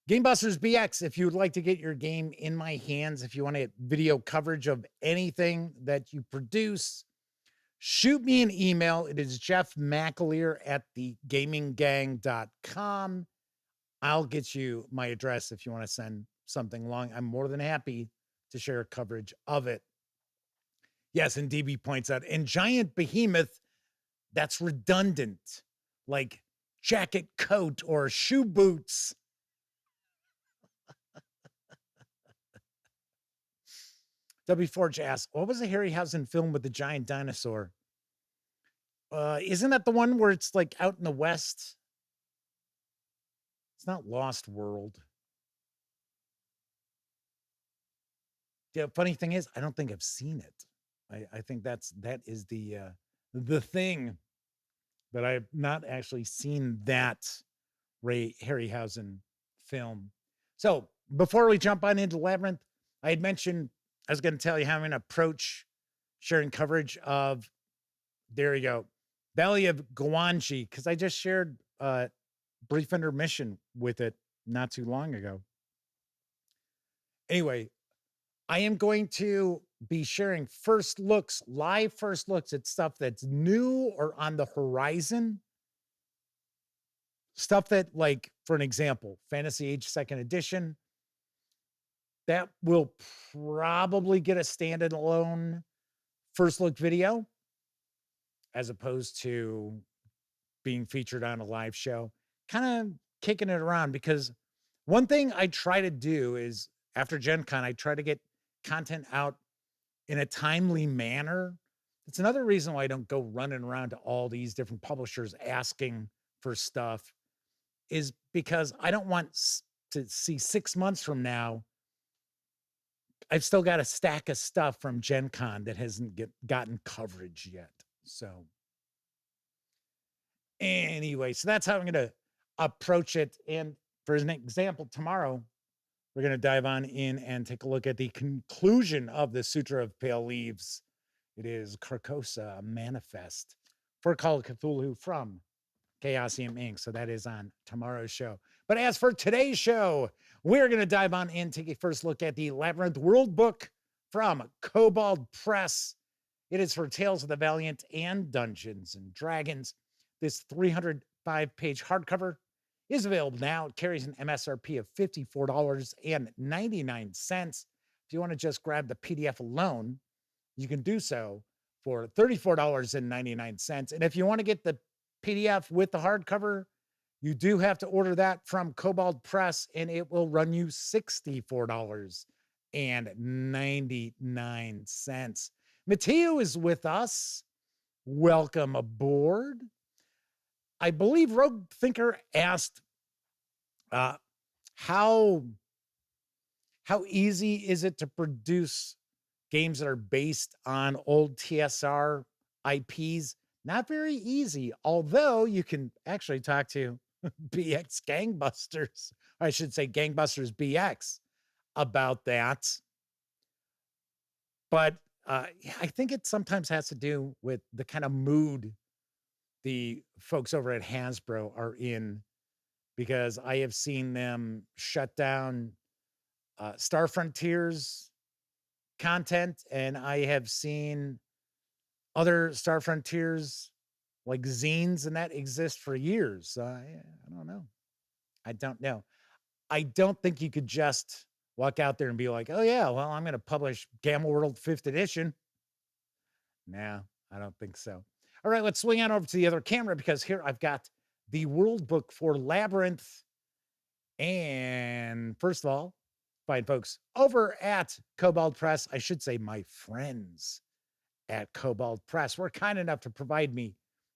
Gamebusters BX, if you would like to get your game in my hands, if you want to get video coverage of anything that you produce, shoot me an email. It is Jeff McAleer at thegaminggang.com. I'll get you my address if you want to send something along. I'm more than happy to share coverage of it. Yes, and DB points out, and Giant Behemoth, that's redundant, like jacket, coat, or shoe boots. W. Forge asks, what was the Harryhausen film with the giant dinosaur? Isn't that the one where it's like out in the West? It's not Lost World. Yeah, funny thing is, I don't think I've seen it. I think that is the thing, but I've not actually seen that Ray Harryhausen film. So before we jump on into Labyrinth, I had mentioned I was going to tell you how I'm going to approach sharing coverage of, there you go, Valley of Gwanji, because I just shared a brief intermission with it not too long ago. Anyway, I am going to be sharing first looks, live first looks at stuff that's new or on the horizon. Stuff that, like, for an example, Fantasy Age 2nd Edition, that will probably get a standalone first look video as opposed to being featured on a live show. Kind of kicking it around, because one thing I try to do is after Gen Con, I try to get content out in a timely manner. It's another reason why I don't go running around to all these different publishers asking for stuff, is because I don't want to see 6 months from now I've still got a stack of stuff from Gen Con that hasn't gotten coverage yet. So anyway, so that's how I'm going to approach it. And for an example, tomorrow, we're going to dive on in and take a look at the conclusion of the Sutra of Pale Leaves. It is Carcosa Manifest for Call of Cthulhu from Chaosium Inc. So that is on tomorrow's show. But as for today's show, we're going to dive on in, take a first look at the Labyrinth Worldbook from Kobold Press. It is for Tales of the Valiant and Dungeons and Dragons. This 305-page hardcover is available now. It carries an MSRP of $54.99. If you want to just grab the PDF alone, you can do so for $34.99. And if you want to get the PDF with the hardcover, you do have to order that from Kobold Press, and it will run you $64.99. Mateo is with us. Welcome aboard. I believe Rogue Thinker asked how easy is it to produce games that are based on old TSR IPs Not very easy, although you can actually talk to BX Gangbusters, or I should say Gangbusters BX, about that. But yeah, I think it sometimes has to do with the kind of mood the folks over at Hasbro are in, because I have seen them shut down Star Frontiers content, and I have seen other Star Frontiers like zines and that exist for years. I don't know. I don't know. I don't think you could just walk out there and be like, oh yeah, well, I'm going to publish Gamma World 5th edition. Nah, I don't think so. All right, let's swing on over to the other camera, because here I've got the World Book for Labyrinth. And first of all, fine folks over at Kobold Press, I should say my friends at Kobold Press, were kind enough to provide me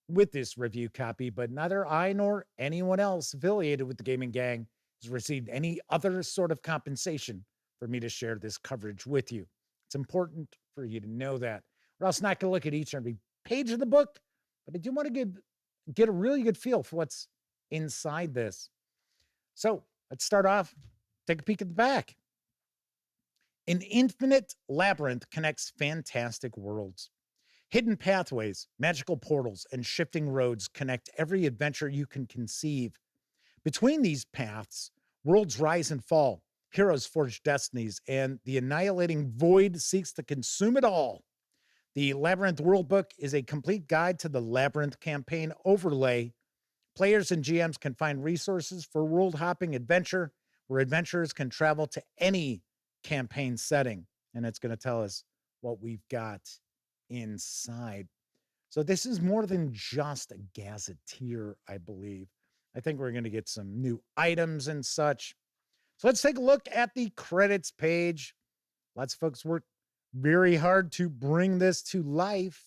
with this review copy, but neither I nor anyone else affiliated with the Gaming Gang has received any other sort of compensation for me to share this coverage with you. It's important for you to know that. We're also not going to look at each and every page of the book, but I do want to get a really good feel for what's inside this. So let's start off, take a peek at the back. An infinite labyrinth connects fantastic worlds. Hidden pathways, magical portals, and shifting roads connect every adventure you can conceive. Between these paths, worlds rise and fall, heroes forge destinies, and the annihilating void seeks to consume it all. The Labyrinth Worldbook is a complete guide to the Labyrinth campaign overlay. Players and GMs can find resources for world-hopping adventure, where adventurers can travel to any campaign setting, and it's going to tell us what we've got inside. So this is more than just a gazetteer, I believe. I think we're going to get some new items and such. So let's take a look at the credits page. Lots of folks worked very hard to bring this to life.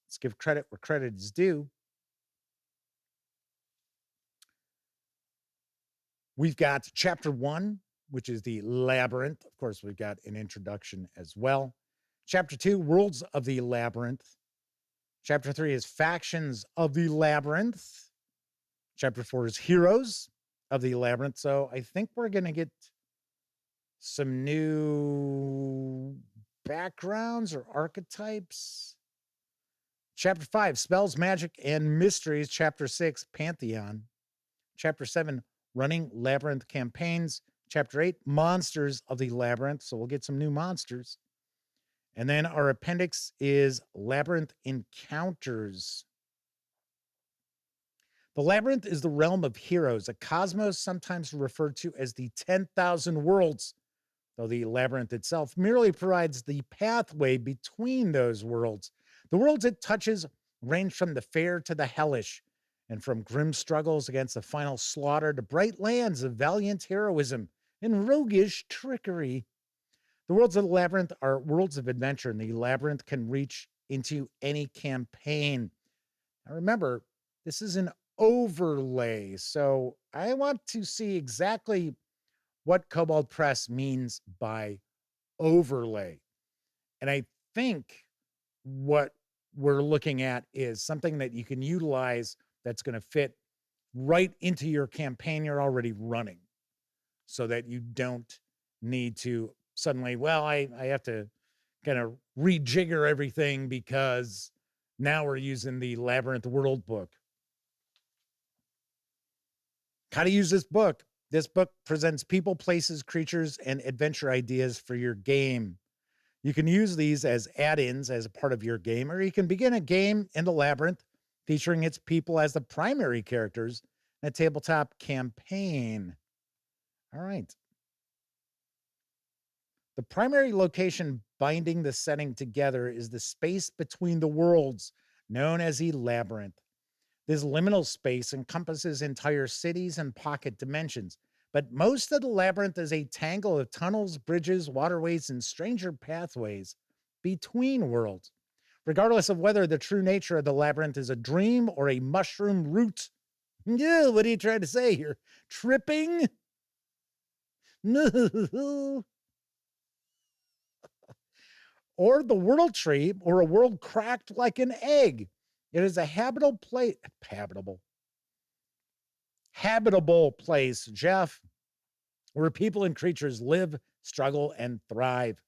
Let's give credit where credit is due. We've got chapter 1, which is the Labyrinth. Of course, we've got an introduction as well. Chapter 2, Worlds of the Labyrinth. Chapter 3 is Factions of the Labyrinth. Chapter 4 is Heroes of the Labyrinth. So I think we're going to get some new backgrounds or archetypes. Chapter 5, Spells, Magic, and Mysteries. Chapter 6, Pantheon. Chapter 7, Running Labyrinth Campaigns. Chapter 8, Monsters of the Labyrinth. So we'll get some new monsters. And then our appendix is Labyrinth Encounters. The Labyrinth is the realm of heroes, a cosmos sometimes referred to as the 10,000 worlds, though the Labyrinth itself merely provides the pathway between those worlds. The worlds it touches range from the fair to the hellish, and from grim struggles against the final slaughter to bright lands of valiant heroism and roguish trickery. The worlds of the Labyrinth are worlds of adventure, and the Labyrinth can reach into any campaign. Now remember, this is an overlay, so I want to see exactly what Kobold Press means by overlay. And I think what we're looking at is something that you can utilize that's going to fit right into your campaign you're already running, so that you don't need to suddenly, well, I have to kind of rejigger everything because now we're using the Labyrinth Worldbook. How to use this book. This book presents people, places, creatures, and adventure ideas for your game. You can use these as add-ins as a part of your game, or you can begin a game in the Labyrinth featuring its people as the primary characters in a tabletop campaign. All right. The primary location binding the setting together is the space between the worlds, known as the Labyrinth. This liminal space encompasses entire cities and pocket dimensions, but most of the Labyrinth is a tangle of tunnels, bridges, waterways, and stranger pathways between worlds. Regardless of whether the true nature of the Labyrinth is a dream or a mushroom root. Yeah, what are you trying to say here? Tripping? No. Or the world tree, or a world cracked like an egg. It is a habitable place, Jeff, where people and creatures live, struggle, and thrive.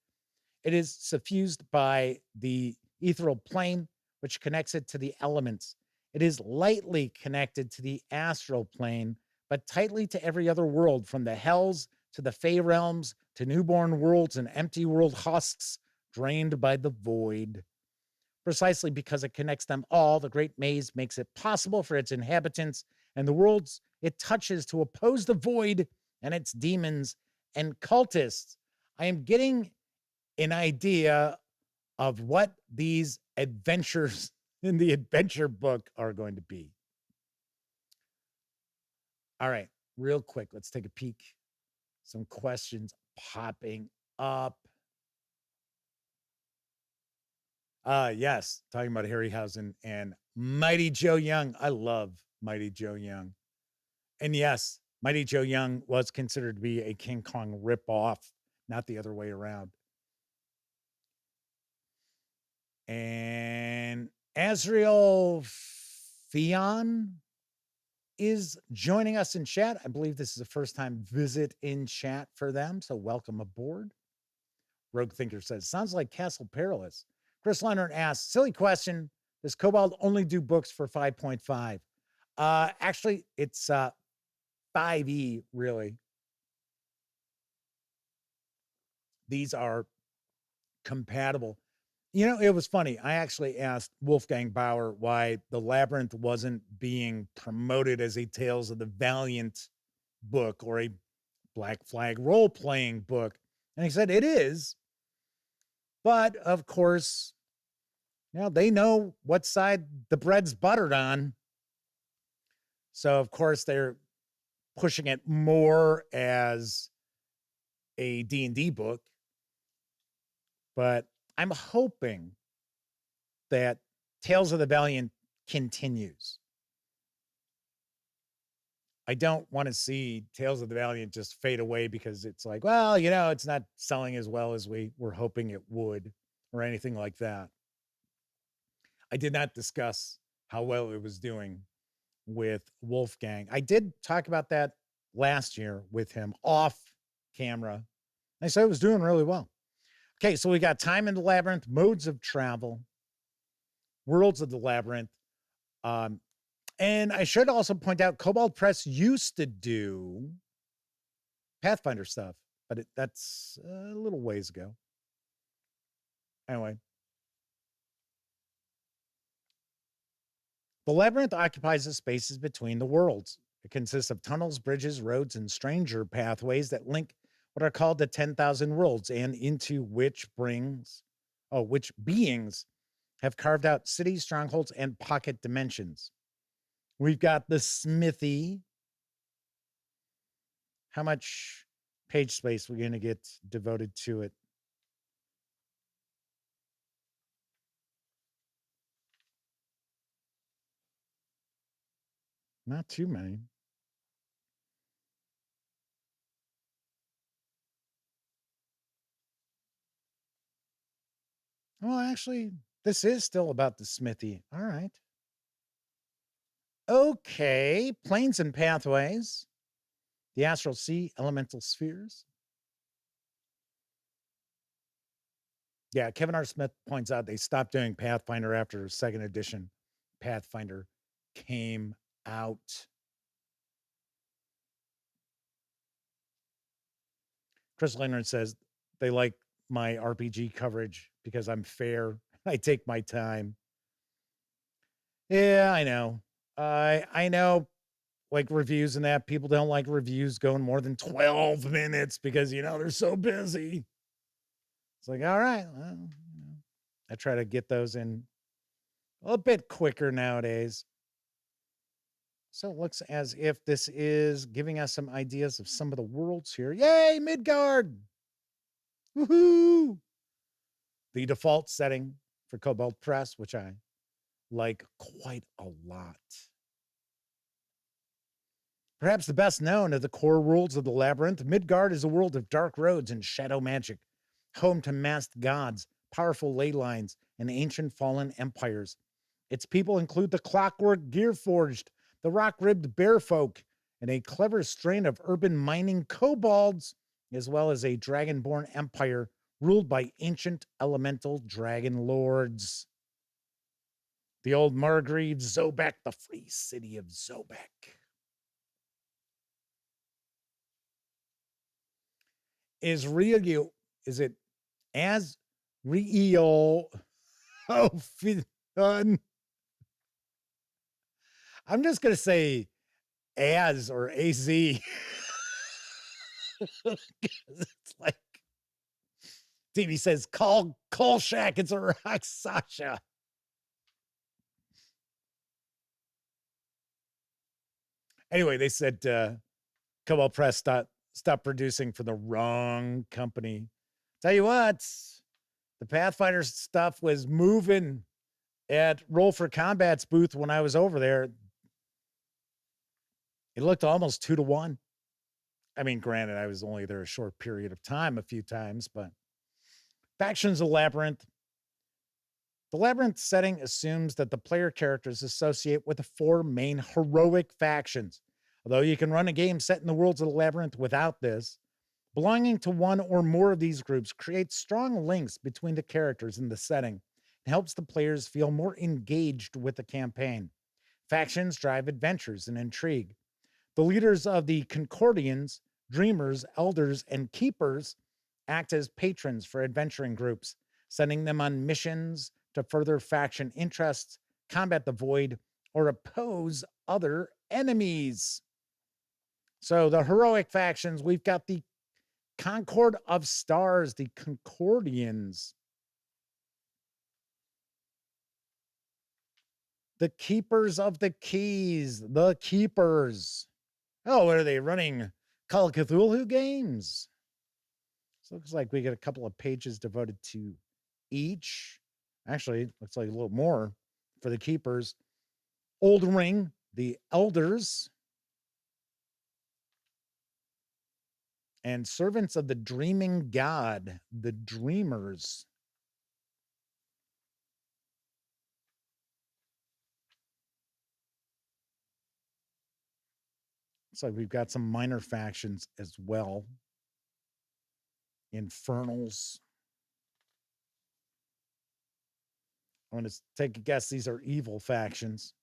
It is suffused by the ethereal plane, which connects it to the elements. It is lightly connected to the astral plane, but tightly to every other world, from the hells to the Fey realms to newborn worlds and empty world husks drained by the void. Precisely because it connects them all, the Great Maze makes it possible for its inhabitants and the worlds it touches to oppose the void and its demons and cultists. I am getting an idea of what these adventures in the adventure book are going to be. All right, real quick, let's take a peek. Some questions popping up. Yes, talking about Harryhausen and Mighty Joe Young. I love Mighty Joe Young. And yes, Mighty Joe Young was considered to be a King Kong ripoff, not the other way around. And Azrael Fion is joining us in chat. I believe this is a first-time visit in chat for them, so welcome aboard. Rogue Thinker says, sounds like Castle Perilous. Chris Leonard asks, silly question, does Kobold only do books for 5.5? Actually, it's 5e, really. These are compatible. You know, it was funny. I actually asked Wolfgang Bauer why the Labyrinth wasn't being promoted as a Tales of the Valiant book or a Black Flag role-playing book. And he said it is. But, of course, you know, they know what side the bread's buttered on. So, of course, they're pushing it more as a D&D book. But I'm hoping that Tales of the Valiant continues. I don't want to see Tales of the Valiant just fade away because it's like, well, you know, it's not selling as well as we were hoping it would or anything like that. I did not discuss how well it was doing with Wolfgang. I did talk about that last year with him off camera. I said it was doing really well. Okay, so we got Time in the Labyrinth, Modes of Travel, Worlds of the Labyrinth. And I should also point out, Kobold Press used to do Pathfinder stuff, but that's a little ways ago. Anyway. The Labyrinth occupies the spaces between the worlds. It consists of tunnels, bridges, roads, and stranger pathways that link what are called the 10,000 worlds, and into which beings have carved out cities, strongholds, and pocket dimensions. We've got the smithy. How much page space we're going to get devoted to it? Not too many. Well, actually, this is still about the smithy. All right. Okay. Planes and pathways. The astral sea, elemental spheres. Yeah, Kevin R. Smith points out they stopped doing Pathfinder after second edition Pathfinder came out. Chris Leonard says they like my RPG coverage because I'm fair. I take my time. Yeah, I know. I know, like reviews and that, people don't like reviews going more than 12 minutes because, you know, they're so busy. It's like, all right, well, you know, I try to get those in a bit quicker nowadays. So it looks as if this is giving us some ideas of some of the worlds here. Yay, Midgard! Woohoo! The default setting for Kobold Press, which I like quite a lot. Perhaps the best known of the core worlds of the Labyrinth, Midgard is a world of dark roads and shadow magic, home to masked gods, powerful ley lines, and ancient fallen empires. Its people include the Clockwork Gearforged, the Rock-Ribbed Bearfolk, and a clever strain of urban mining kobolds, as well as a dragonborn empire ruled by ancient elemental dragon lords. The old Margrave Zobek, the free city of Zobek. Is it as real? Oh, fun. I'm just going to say as or AZ. It's like TV says, call Shack. It's a rock, Sasha. Anyway, they said Kobold Press stop producing for the wrong company. Tell you what, the Pathfinder stuff was moving at Roll for Combat's booth when I was over there. It looked almost 2-1. I mean, granted, I was only there a short period of time, a few times, but Factions of Labyrinth. The Labyrinth setting assumes that the player characters associate with the 4 main heroic factions. Although you can run a game set in the worlds of the Labyrinth without this, belonging to one or more of these groups creates strong links between the characters in the setting and helps the players feel more engaged with the campaign. Factions drive adventures and intrigue. The leaders of the Concordians, Dreamers, Elders, and Keepers act as patrons for adventuring groups, sending them on missions to further faction interests, combat the void, or oppose other enemies. So the heroic factions, we've got the Concord of Stars, the Concordians. The Keepers of the Keys, the Keepers. Oh, what are they running? Call of Cthulhu games. So it looks like we get a couple of pages devoted to each. Actually, looks like a little more for the Keepers. Old Ring, the Elders. And Servants of the Dreaming God, the Dreamers. Looks like we've got some minor factions as well. Infernals. I'm going to take a guess these are evil factions.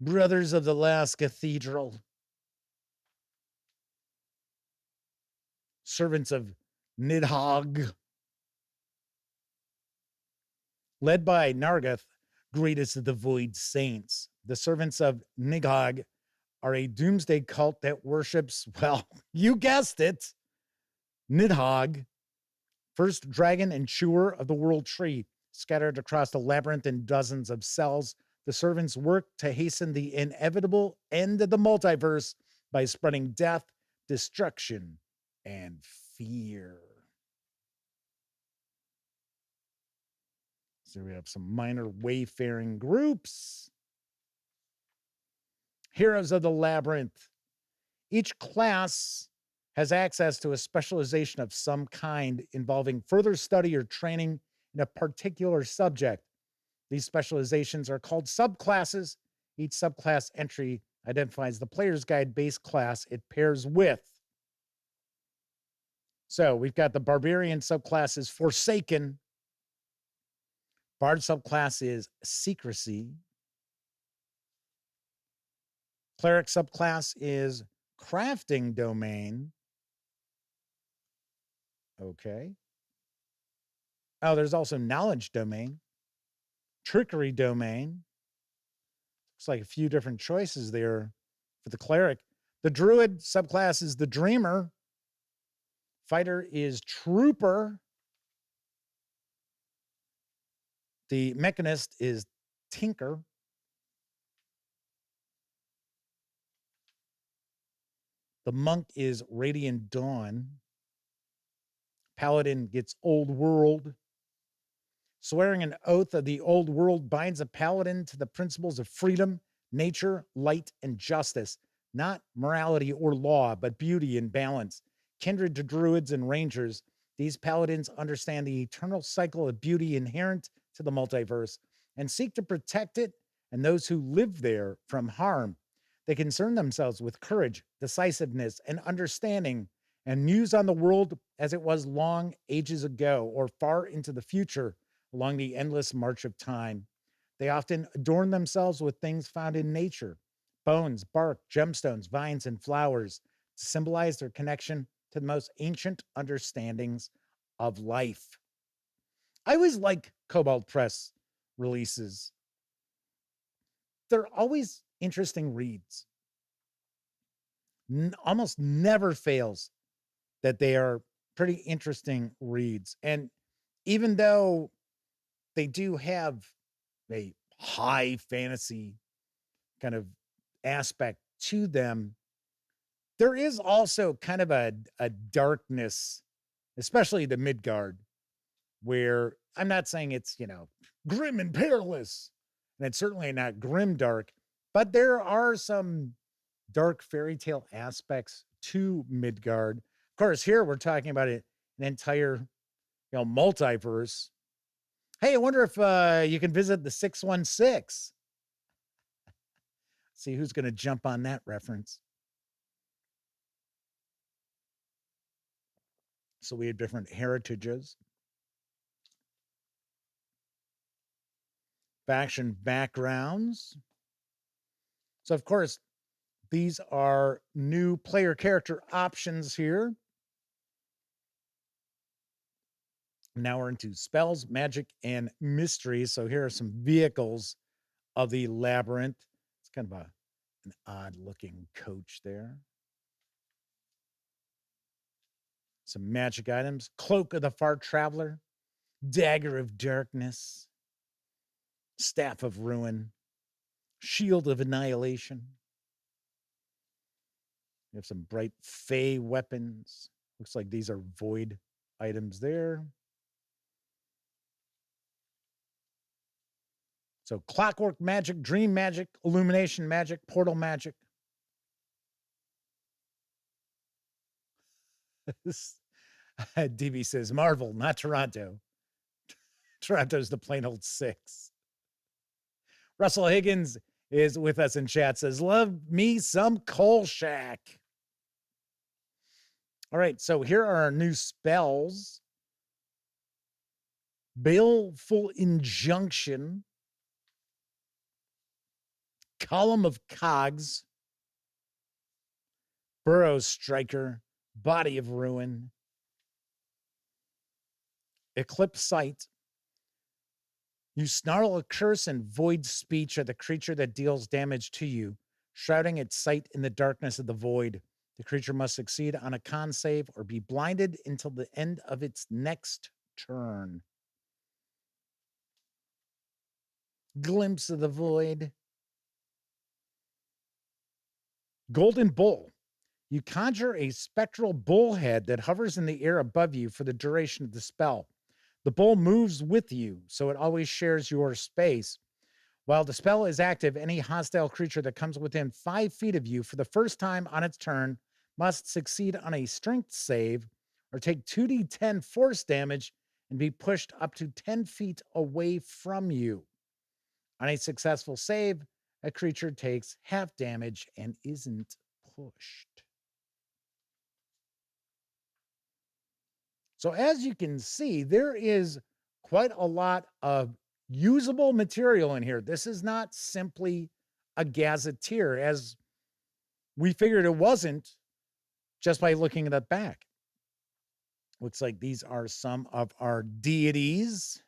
Brothers of the Last Cathedral. Servants of Nidhogg. Led by Nargath, greatest of the Void Saints. The Servants of Nidhogg are a doomsday cult that worships, well, you guessed it, Nidhogg, first dragon and chewer of the world tree. Scattered across the labyrinth in dozens of cells, the servants work to hasten the inevitable end of the multiverse by spreading death, destruction, and fear. So we have some minor wayfaring groups. Heroes of the Labyrinth. Each class has access to a specialization of some kind involving further study or training in a particular subject. These specializations are called subclasses. Each subclass entry identifies the player's guide base class it pairs with. So we've got the Barbarian subclass is Forsaken. Bard subclass is Secrecy. Cleric subclass is Crafting Domain. Okay. Oh, there's also Knowledge Domain. Trickery Domain. Looks like a few different choices there for the Cleric. The Druid subclass is the Dreamer. Fighter is Trooper. The Mechanist is Tinker. The Monk is Radiant Dawn. Paladin gets Old World. Swearing an oath of the Old World binds a paladin to the principles of freedom, nature, light, and justice. Not morality or law, but beauty and balance. Kindred to druids and rangers, these paladins understand the eternal cycle of beauty inherent to the multiverse and seek to protect it and those who live there from harm. They concern themselves with courage, decisiveness, and understanding, and muse on the world as it was long ages ago or far into the future along the endless march of time. They often adorn themselves with things found in nature, bones, bark, gemstones, vines, and flowers, to symbolize their connection to the most ancient understandings of life. I always like Kobold Press releases. They're always interesting reads. Almost never fails that they are pretty interesting reads. And even though they do have a high fantasy kind of aspect to them, there is also kind of a darkness, especially the Midgard, where I'm not saying it's, grim and perilous, and it's certainly not grim dark, but there are some dark fairy tale aspects to Midgard. Of course, here we're talking about an entire, multiverse. Hey, I wonder if you can visit the 616. See who's going to jump on that reference. So we have different heritages, faction backgrounds. So, of course, these are new player character options here. Now we're into spells, magic, and mysteries. So here are some vehicles of the labyrinth. It's kind of an odd-looking coach there. Some magic items. Cloak of the Far Traveler. Dagger of Darkness. Staff of Ruin. Shield of Annihilation. We have some bright fey weapons. Looks like these are void items there. So clockwork magic, dream magic, illumination magic, portal magic. DB says, Marvel, not Toronto. Toronto's the plain old 6. Russell Higgins is with us in chat, says, love me some Coal Shack. All right, so here are our new spells. Baleful Injunction. Column of Cogs. Burrow Striker. Body of Ruin. Eclipse Sight. You snarl a curse and void speech at the creature that deals damage to you, shrouding its sight in the darkness of the void. The creature must succeed on a con save or be blinded until the end of its next turn. Glimpse of the Void. Golden Bull. You conjure a spectral bullhead that hovers in the air above you for the duration of the spell. The bull moves with you, so it always shares your space. While the spell is active, any hostile creature that comes within 5 feet of you for the first time on its turn must succeed on a strength save or take 2d10 force damage and be pushed up to 10 feet away from you. On a successful save, a creature takes half damage and isn't pushed. So as you can see, there is quite a lot of usable material in here. This is not simply a gazetteer, as we figured it wasn't just by looking at the back. Looks like these are some of our deities,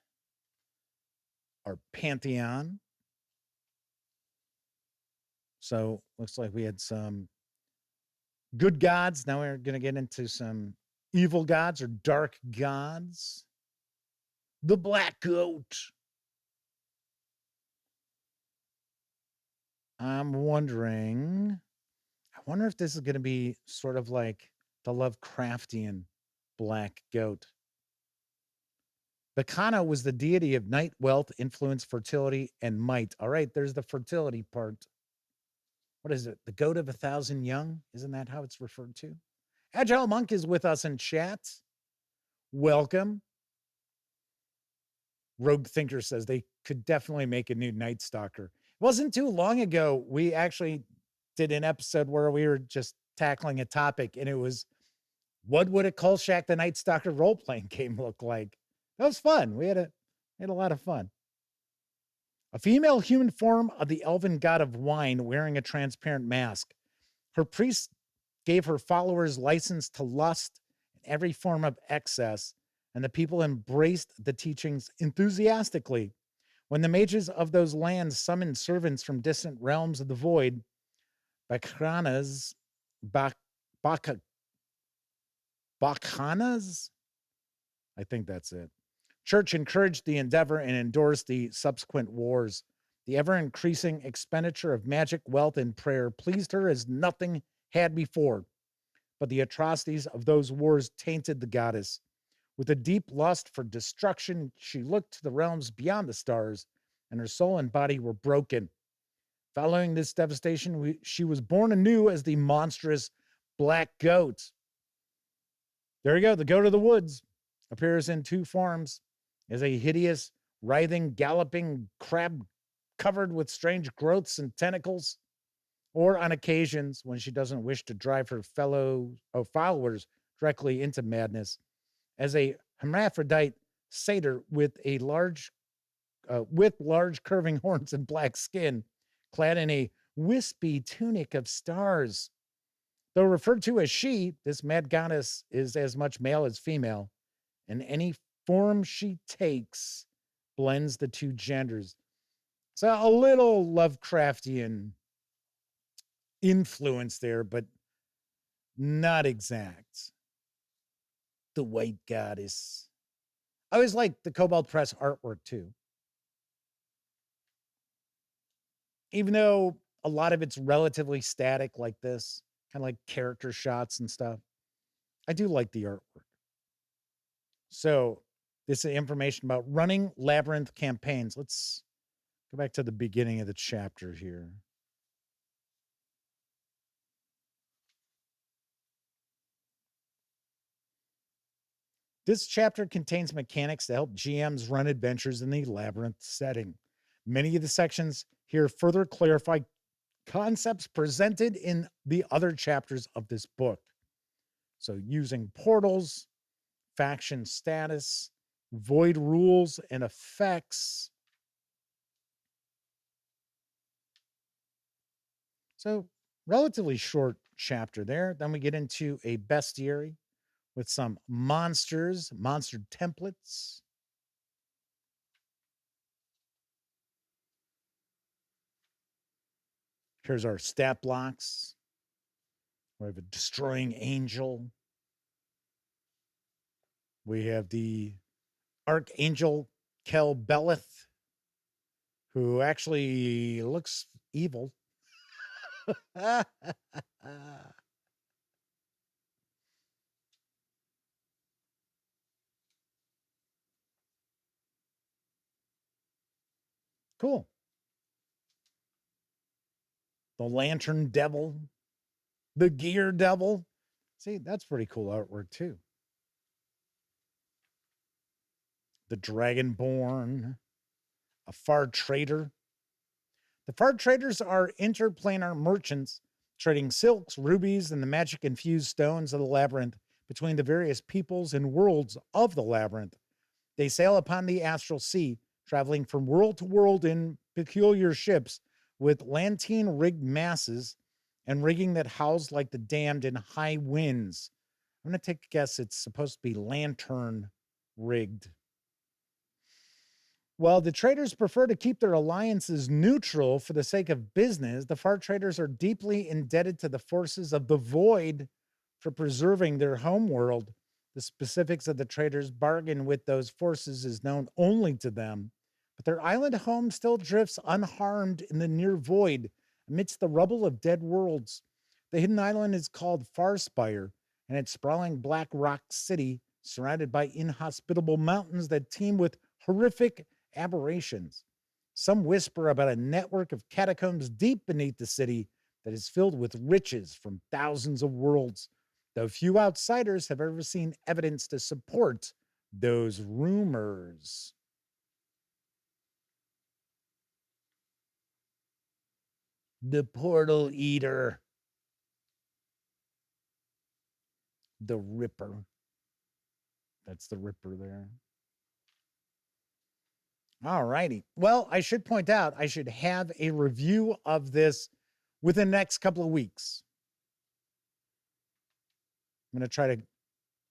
our pantheon. So looks like we had some good gods. Now we're going to get into some evil gods or dark gods. The Black Goat. I'm wondering, I wonder if this is going to be sort of like the Lovecraftian Black Goat. Bacchana was the deity of night, wealth, influence, fertility, and might. All right, there's the fertility part. What is it? The goat of 1,000 young? Isn't that how it's referred to? Agile Monk is with us in chat. Welcome. Rogue Thinker says they could definitely make a new Night Stalker. It wasn't too long ago, we actually did an episode where we were just tackling a topic, and it was, what would a Kolchak the Night Stalker role-playing game look like? That was fun. We had a lot of fun. A female human form of the elven god of wine wearing a transparent mask. Her priest gave her followers license to lust in every form of excess, and the people embraced the teachings enthusiastically. When the mages of those lands summoned servants from distant realms of the void, Bachanas, I think that's it. Church encouraged the endeavor and endorsed the subsequent wars. The ever-increasing expenditure of magic, wealth, and prayer pleased her as nothing had before. But the atrocities of those wars tainted the goddess. With a deep lust for destruction, she looked to the realms beyond the stars, and her soul and body were broken. Following this devastation, she was born anew as the monstrous Black Goat. There you go. The Goat of the Woods appears in two forms, as a hideous, writhing, galloping crab covered with strange growths and tentacles, or on occasions when she doesn't wish to drive her followers directly into madness, as a hermaphrodite satyr with large curving horns and black skin, clad in a wispy tunic of stars. Though referred to as she, this mad goddess is as much male as female, and any form she takes blends the two genders. So a little Lovecraftian influence there, but not exact. The White Goddess. I always like the Kobold Press artwork too. Even though a lot of it's relatively static like this, kind of like character shots and stuff, I do like the artwork. So this is information about running Labyrinth campaigns. Let's go back to the beginning of the chapter here. This chapter contains mechanics to help GMs run adventures in the Labyrinth setting. Many of the sections here further clarify concepts presented in the other chapters of this book. So using portals, faction status, void rules and effects. So relatively short chapter there. Then we get into a bestiary with some monsters, monster templates. Here's our stat blocks. We have a destroying angel. We have the Archangel Kelbeleth, who actually looks evil. Cool. The Lantern Devil, the Gear Devil. See, that's pretty cool artwork too. The Dragonborn, a Far Trader. The Far Traders are interplanar merchants trading silks, rubies, and the magic-infused stones of the labyrinth between the various peoples and worlds of the labyrinth. They sail upon the astral sea, traveling from world to world in peculiar ships with lantine-rigged masses and rigging that howls like the damned in high winds. I'm going to take a guess it's supposed to be lantern-rigged. While the traders prefer to keep their alliances neutral for the sake of business, the Far Traders are deeply indebted to the forces of the Void for preserving their homeworld. The specifics of the traders' bargain with those forces is known only to them, but their island home still drifts unharmed in the near void amidst the rubble of dead worlds. The hidden island is called Farspire, and its sprawling black rock city, surrounded by inhospitable mountains that teem with horrific aberrations. Some whisper about a network of catacombs deep beneath the city that is filled with riches from thousands of worlds, though few outsiders have ever seen evidence to support those rumors. The Portal Eater. The Ripper. That's the Ripper there. All righty. Well, I should point out, I should have a review of this within the next couple of weeks. I'm going to try to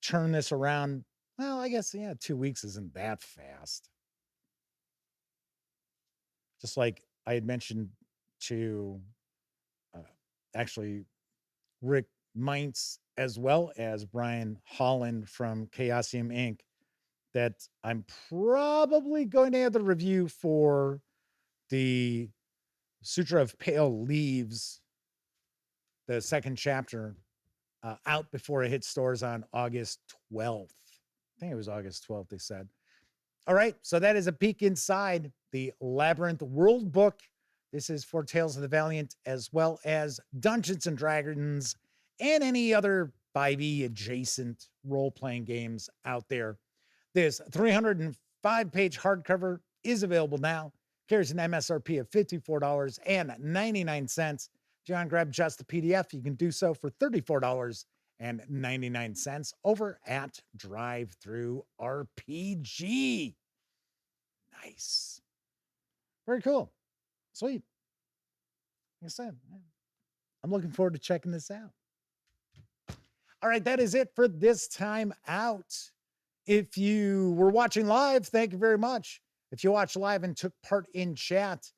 turn this around. Well, I guess, yeah, 2 weeks isn't that fast. Just like I had mentioned to actually Rick Mintz as well as Brian Holland from Chaosium Inc., that I'm probably going to have the review for the Sutra of Pale Leaves, the second chapter, out before it hits stores on August 12th. I think it was August 12th, they said. All right, so that is a peek inside the Labyrinth Worldbook. This is for Tales of the Valiant, as well as Dungeons and Dragons and any other 5e adjacent role-playing games out there. This 305-page hardcover is available now. Carries an MSRP of $54.99. If you want to grab just the PDF, you can do so for $34.99 over at DriveThruRPG. Nice. Very cool. Sweet. Like I said, I'm looking forward to checking this out. All right, that is it for this time out. If you were watching live, thank you very much. If you watched live and took part in chat,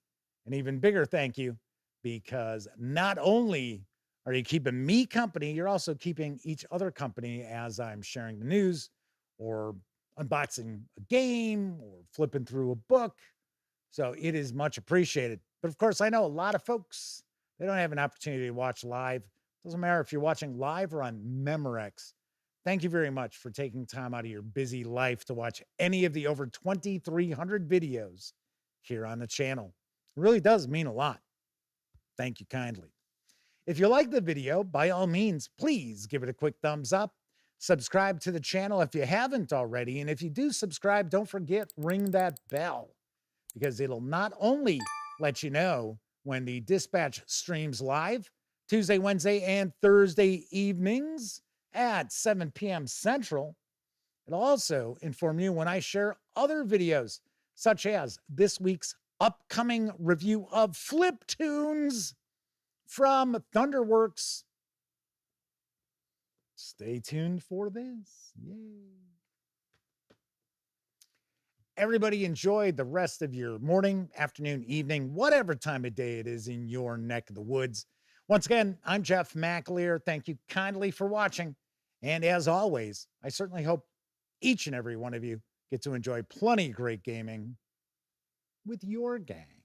an even bigger thank you, because not only are you keeping me company, you're also keeping each other company as I'm sharing the news or unboxing a game or flipping through a book. So it is much appreciated. But of course, I know a lot of folks, they don't have an opportunity to watch live. Doesn't matter if you're watching live or on Memorex. Thank you very much for taking time out of your busy life to watch any of the over 2,300 videos here on the channel. It really does mean a lot. Thank you kindly. If you like the video, by all means, please give it a quick thumbs up. Subscribe to the channel if you haven't already. And if you do subscribe, don't forget, ring that bell, because it'll not only let you know when the Dispatch streams live Tuesday, Wednesday, and Thursday evenings at 7 p.m. Central. It'll also inform you when I share other videos, such as this week's upcoming review of Fliptoons from Thunderworks. Stay tuned for this. Yay. Everybody enjoy the rest of your morning, afternoon, evening, whatever time of day it is in your neck of the woods. Once again, I'm Jeff McAleer. Thank you kindly for watching. And as always, I certainly hope each and every one of you get to enjoy plenty of great gaming with your gang.